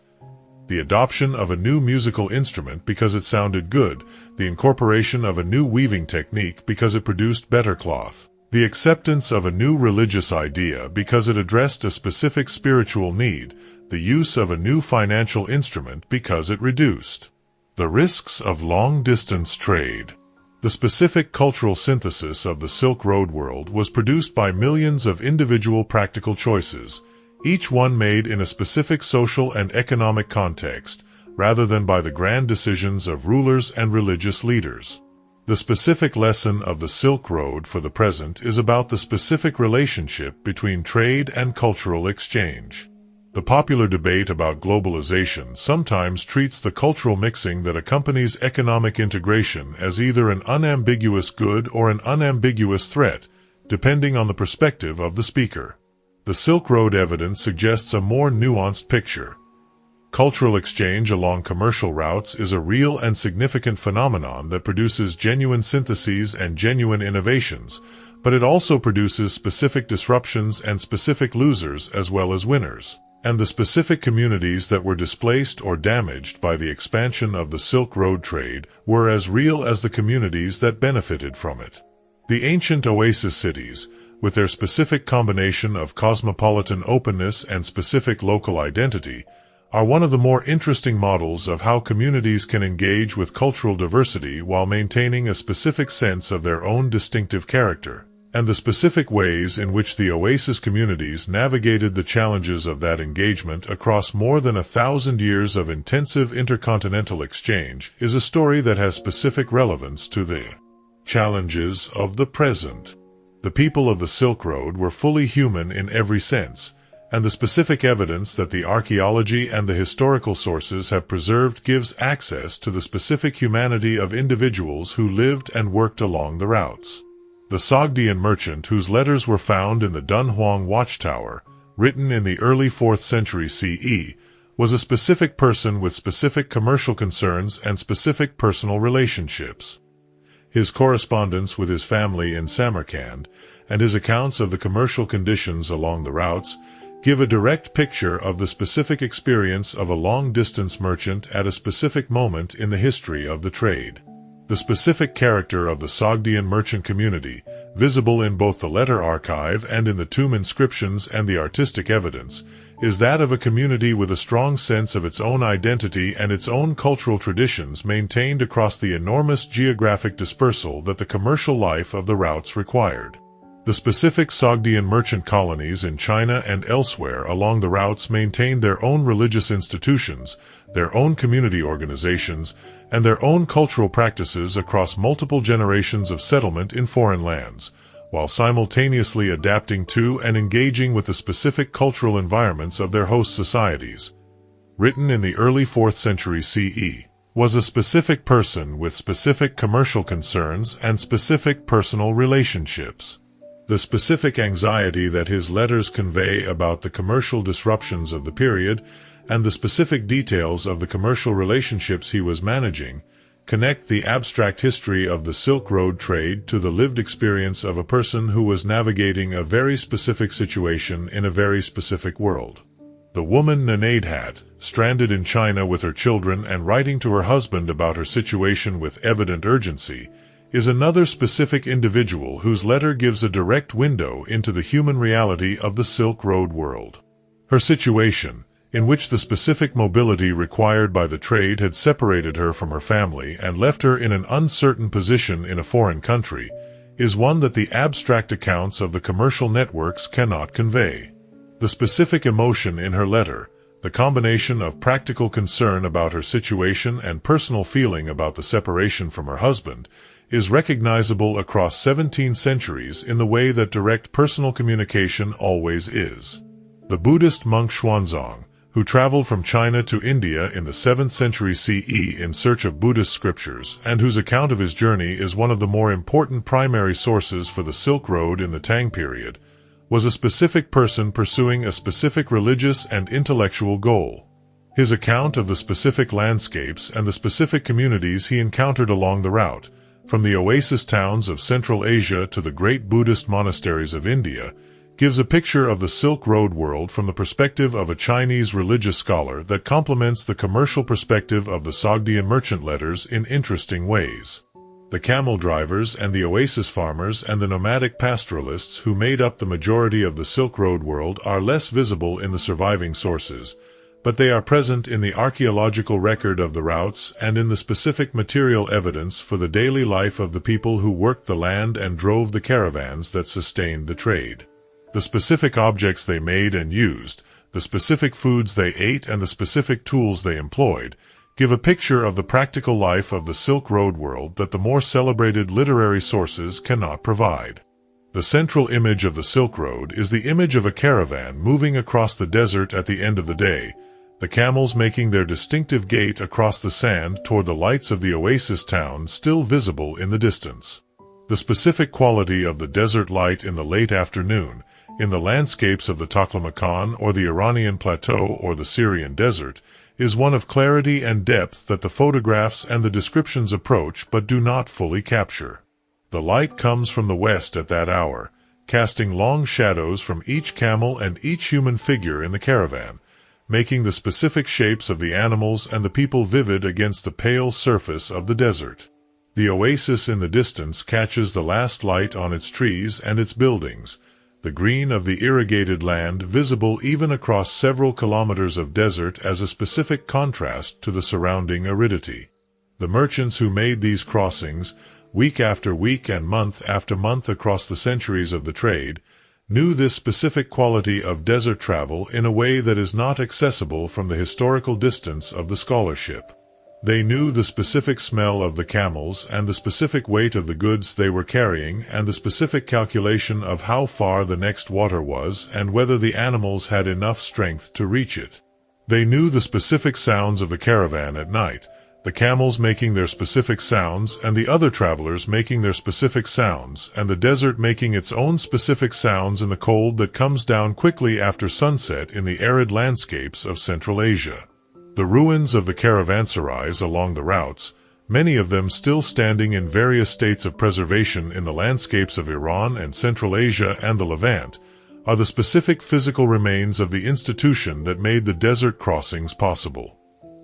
The adoption of a new musical instrument because it sounded good, the incorporation of a new weaving technique because it produced better cloth, the acceptance of a new religious idea because it addressed a specific spiritual need, the use of a new financial instrument because it reduced the risks of long-distance trade. The specific cultural synthesis of the Silk Road world was produced by millions of individual practical choices, each one made in a specific social and economic context, rather than by the grand decisions of rulers and religious leaders. The specific lesson of the Silk Road for the present is about the specific relationship between trade and cultural exchange. The popular debate about globalization sometimes treats the cultural mixing that accompanies economic integration as either an unambiguous good or an unambiguous threat, depending on the perspective of the speaker. The Silk Road evidence suggests a more nuanced picture. Cultural exchange along commercial routes is a real and significant phenomenon that produces genuine syntheses and genuine innovations, but it also produces specific disruptions and specific losers as well as winners. And the specific communities that were displaced or damaged by the expansion of the Silk Road trade were as real as the communities that benefited from it. The ancient oasis cities, with their specific combination of cosmopolitan openness and specific local identity, are one of the more interesting models of how communities can engage with cultural diversity while maintaining a specific sense of their own distinctive character, and the specific ways in which the oasis communities navigated the challenges of that engagement across more than 1,000 years of intensive intercontinental exchange is a story that has specific relevance to the challenges of the present. The people of the Silk Road were fully human in every sense, and the specific evidence that the archaeology and the historical sources have preserved gives access to the specific humanity of individuals who lived and worked along the routes. The Sogdian merchant whose letters were found in the Dunhuang watchtower, written in the early 4th century CE, was a specific person with specific commercial concerns and specific personal relationships. His correspondence with his family in Samarkand, and his accounts of the commercial conditions along the routes, give a direct picture of the specific experience of a long-distance merchant at a specific moment in the history of the trade. The specific character of the Sogdian merchant community, visible in both the letter archive and in the tomb inscriptions and the artistic evidence, is that of a community with a strong sense of its own identity and its own cultural traditions maintained across the enormous geographic dispersal that the commercial life of the routes required. The specific Sogdian merchant colonies in China and elsewhere along the routes maintained their own religious institutions, their own community organizations, and their own cultural practices across multiple generations of settlement in foreign lands, while simultaneously adapting to and engaging with the specific cultural environments of their host societies. Written in the early 4th century CE, was a specific person with specific commercial concerns and specific personal relationships. The specific anxiety that his letters convey about the commercial disruptions of the period, and the specific details of the commercial relationships he was managing, connect the abstract history of the Silk Road trade to the lived experience of a person who was navigating a very specific situation in a very specific world. The woman Nanadhat, stranded in China with her children and writing to her husband about her situation with evident urgency, is another specific individual whose letter gives a direct window into the human reality of the Silk Road world. Her situation, in which the specific mobility required by the trade had separated her from her family and left her in an uncertain position in a foreign country, is one that the abstract accounts of the commercial networks cannot convey. The specific emotion in her letter, the combination of practical concern about her situation and personal feeling about the separation from her husband, is recognizable across 17 centuries in the way that direct personal communication always is. The Buddhist monk Xuanzang, who traveled from China to India in the 7th century CE in search of Buddhist scriptures, and whose account of his journey is one of the more important primary sources for the Silk Road in the Tang period, was a specific person pursuing a specific religious and intellectual goal. His account of the specific landscapes and the specific communities he encountered along the route, from the oasis towns of Central Asia to the great Buddhist monasteries of India, gives a picture of the Silk Road world from the perspective of a Chinese religious scholar that complements the commercial perspective of the Sogdian merchant letters in interesting ways. The camel drivers and the oasis farmers and the nomadic pastoralists who made up the majority of the Silk Road world are less visible in the surviving sources, but they are present in the archaeological record of the routes and in the specific material evidence for the daily life of the people who worked the land and drove the caravans that sustained the trade. The specific objects they made and used, the specific foods they ate and the specific tools they employed, give a picture of the practical life of the Silk Road world that the more celebrated literary sources cannot provide. The central image of the Silk Road is the image of a caravan moving across the desert at the end of the day, the camels making their distinctive gait across the sand toward the lights of the oasis town still visible in the distance. The specific quality of the desert light in the late afternoon, in the landscapes of the Taklamakan or the Iranian plateau or the Syrian desert, is one of clarity and depth that the photographs and the descriptions approach but do not fully capture. The light comes from the west at that hour, casting long shadows from each camel and each human figure in the caravan, making the specific shapes of the animals and the people vivid against the pale surface of the desert. The oasis in the distance catches the last light on its trees and its buildings, the green of the irrigated land visible even across several kilometers of desert as a specific contrast to the surrounding aridity. The merchants who made these crossings, week after week and month after month across the centuries of the trade, knew this specific quality of desert travel in a way that is not accessible from the historical distance of the scholarship. They knew the specific smell of the camels and the specific weight of the goods they were carrying and the specific calculation of how far the next water was and whether the animals had enough strength to reach it. They knew the specific sounds of the caravan at night, the camels making their specific sounds and the other travelers making their specific sounds, and the desert making its own specific sounds in the cold that comes down quickly after sunset in the arid landscapes of Central Asia. The ruins of the caravanserais along the routes, many of them still standing in various states of preservation in the landscapes of Iran and Central Asia and the Levant, are the specific physical remains of the institution that made the desert crossings possible.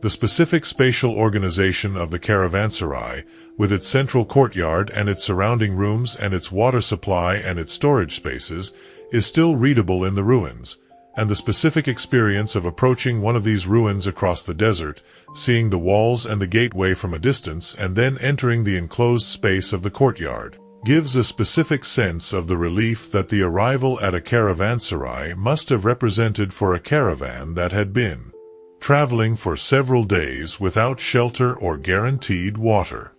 The specific spatial organization of the caravanserai, with its central courtyard and its surrounding rooms and its water supply and its storage spaces, is still readable in the ruins, and the specific experience of approaching one of these ruins across the desert, seeing the walls and the gateway from a distance and then entering the enclosed space of the courtyard, gives a specific sense of the relief that the arrival at a caravanserai must have represented for a caravan that had been traveling for several days without shelter or guaranteed water.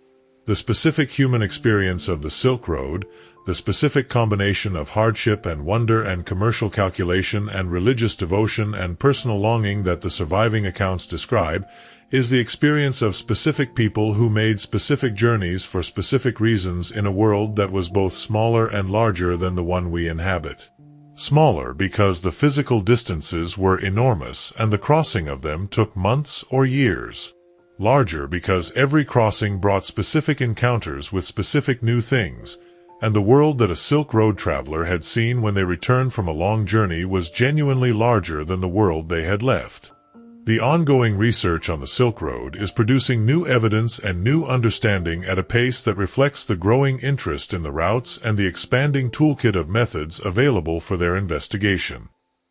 The specific human experience of the Silk Road, the specific combination of hardship and wonder and commercial calculation and religious devotion and personal longing that the surviving accounts describe, is the experience of specific people who made specific journeys for specific reasons in a world that was both smaller and larger than the one we inhabit. Smaller because the physical distances were enormous and the crossing of them took months or years. Larger because every crossing brought specific encounters with specific new things, and the world that a Silk Road traveler had seen when they returned from a long journey was genuinely larger than the world they had left. The ongoing research on the Silk Road is producing new evidence and new understanding at a pace that reflects the growing interest in the routes and the expanding toolkit of methods available for their investigation.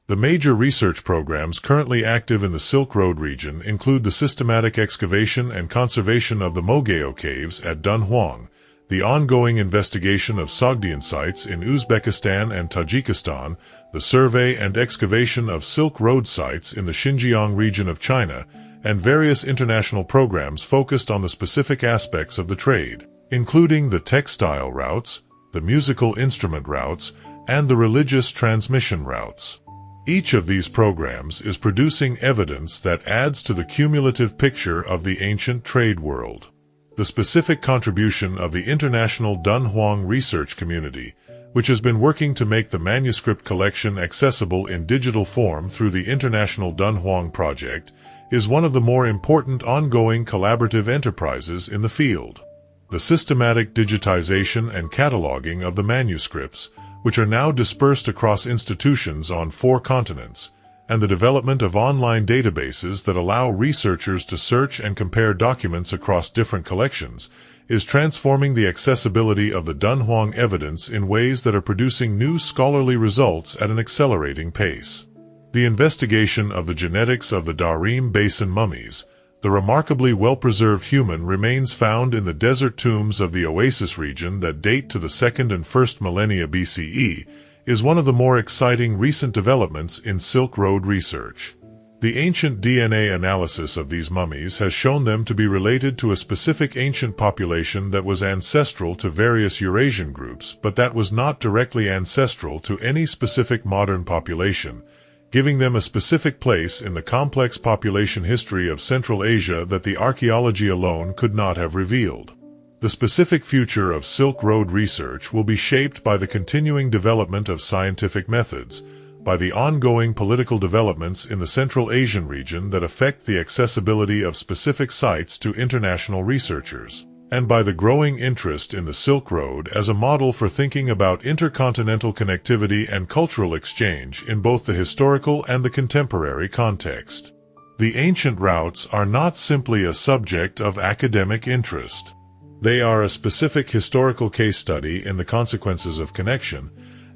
The major research programs currently active in the Silk Road region include the systematic excavation and conservation of the Mogeo caves at Dunhuang, the ongoing investigation of Sogdian sites in Uzbekistan and Tajikistan, the survey and excavation of Silk Road sites in the Xinjiang region of China, and various international programs focused on the specific aspects of the trade, including the textile routes, the musical instrument routes, and the religious transmission routes. Each of these programs is producing evidence that adds to the cumulative picture of the ancient trade world. The specific contribution of the international Dunhuang research community, which has been working to make the manuscript collection accessible in digital form through the International Dunhuang Project, is one of the more important ongoing collaborative enterprises in the field. The systematic digitization and cataloging of the manuscripts, which are now dispersed across institutions on 4 continents, and the development of online databases that allow researchers to search and compare documents across different collections, is transforming the accessibility of the Dunhuang evidence in ways that are producing new scholarly results at an accelerating pace. The investigation of the genetics of the Darim Basin mummies, the remarkably well-preserved human remains found in the desert tombs of the Oasis region that date to the 2nd and 1st millennia BCE, is one of the more exciting recent developments in Silk Road research. The ancient DNA analysis of these mummies has shown them to be related to a specific ancient population that was ancestral to various Eurasian groups, but that was not directly ancestral to any specific modern population, giving them a specific place in the complex population history of Central Asia that the archaeology alone could not have revealed. The specific future of Silk Road research will be shaped by the continuing development of scientific methods, by the ongoing political developments in the Central Asian region that affect the accessibility of specific sites to international researchers, and by the growing interest in the Silk Road as a model for thinking about intercontinental connectivity and cultural exchange in both the historical and the contemporary context. The ancient routes are not simply a subject of academic interest. They are a specific historical case study in the consequences of connection,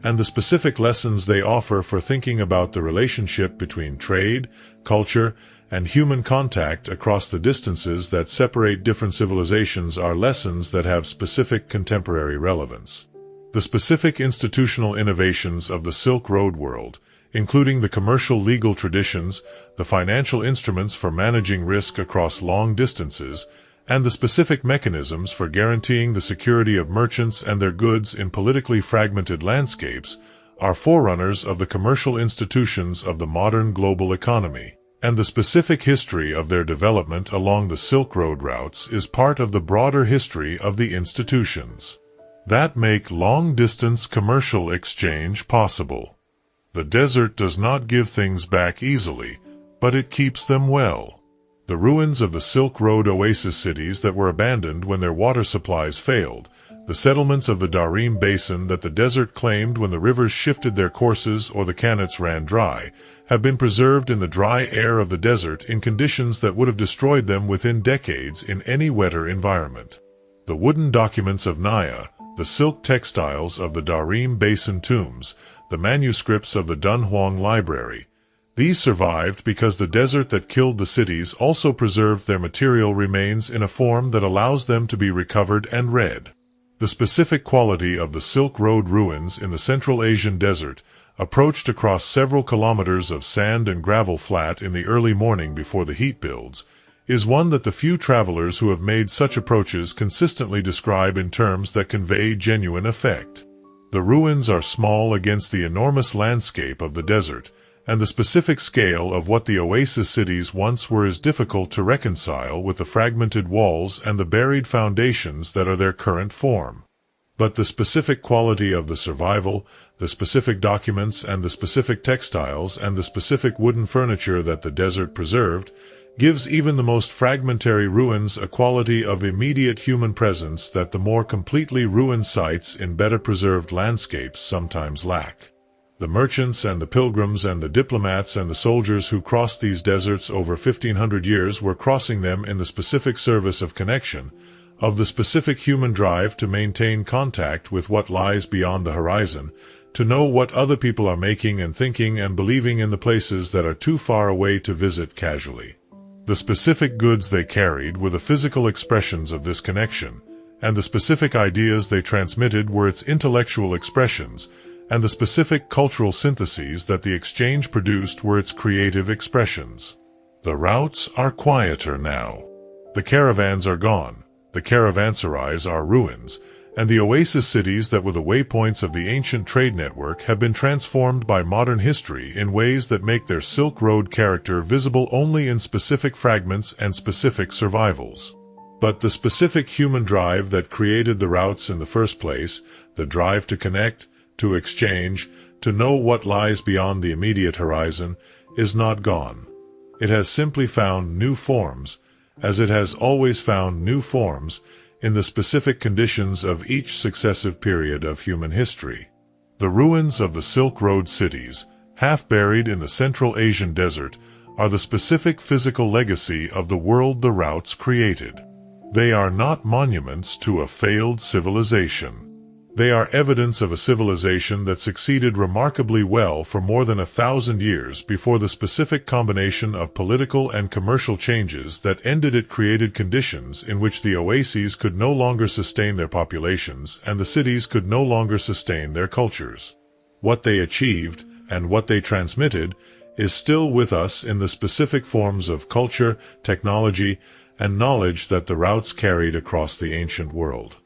and the specific lessons they offer for thinking about the relationship between trade, culture, and human contact across the distances that separate different civilizations are lessons that have specific contemporary relevance. The specific institutional innovations of the Silk Road world, including the commercial legal traditions, the financial instruments for managing risk across long distances, and the specific mechanisms for guaranteeing the security of merchants and their goods in politically fragmented landscapes, are forerunners of the commercial institutions of the modern global economy, and the specific history of their development along the Silk Road routes is part of the broader history of the institutions that make long-distance commercial exchange possible. The desert does not give things back easily, but it keeps them well. The ruins of the Silk Road oasis cities that were abandoned when their water supplies failed, the settlements of the Darim Basin that the desert claimed when the rivers shifted their courses or the Kanats ran dry, have been preserved in the dry air of the desert in conditions that would have destroyed them within decades in any wetter environment. The wooden documents of Naya, the silk textiles of the Darim Basin tombs, the manuscripts of the Dunhuang Library, these survived because the desert that killed the cities also preserved their material remains in a form that allows them to be recovered and read. The specific quality of the Silk Road ruins in the Central Asian desert, approached across several kilometers of sand and gravel flat in the early morning before the heat builds, is one that the few travelers who have made such approaches consistently describe in terms that convey genuine effect. The ruins are small against the enormous landscape of the desert, and the specific scale of what the oasis cities once were is difficult to reconcile with the fragmented walls and the buried foundations that are their current form. But the specific quality of the survival, the specific documents and the specific textiles and the specific wooden furniture that the desert preserved, gives even the most fragmentary ruins a quality of immediate human presence that the more completely ruined sites in better preserved landscapes sometimes lack. The merchants and the pilgrims and the diplomats and the soldiers who crossed these deserts over 1500 years were crossing them in the specific service of connection, of the specific human drive to maintain contact with what lies beyond the horizon, to know what other people are making and thinking and believing in the places that are too far away to visit casually. The specific goods they carried were the physical expressions of this connection, and the specific ideas they transmitted were its intellectual expressions, and the specific cultural syntheses that the exchange produced were its creative expressions. The routes are quieter now. The caravans are gone, the caravanserais are ruins, and the oasis cities that were the waypoints of the ancient trade network have been transformed by modern history in ways that make their Silk Road character visible only in specific fragments and specific survivals. But the specific human drive that created the routes in the first place, the drive to connect, to exchange, to know what lies beyond the immediate horizon, is not gone. It has simply found new forms, as it has always found new forms, in the specific conditions of each successive period of human history. The ruins of the Silk Road cities, half buried in the Central Asian desert, are the specific physical legacy of the world the routes created. They are not monuments to a failed civilization. They are evidence of a civilization that succeeded remarkably well for more than 1,000 years before the specific combination of political and commercial changes that ended it created conditions in which the oases could no longer sustain their populations and the cities could no longer sustain their cultures. What they achieved, and what they transmitted, is still with us in the specific forms of culture, technology, and knowledge that the routes carried across the ancient world.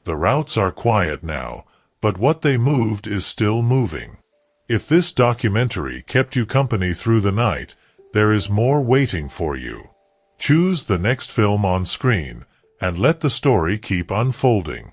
The routes are quiet now, but what they moved is still moving. If this documentary kept you company through the night, there is more waiting for you. Choose the next film on screen, and let the story keep unfolding.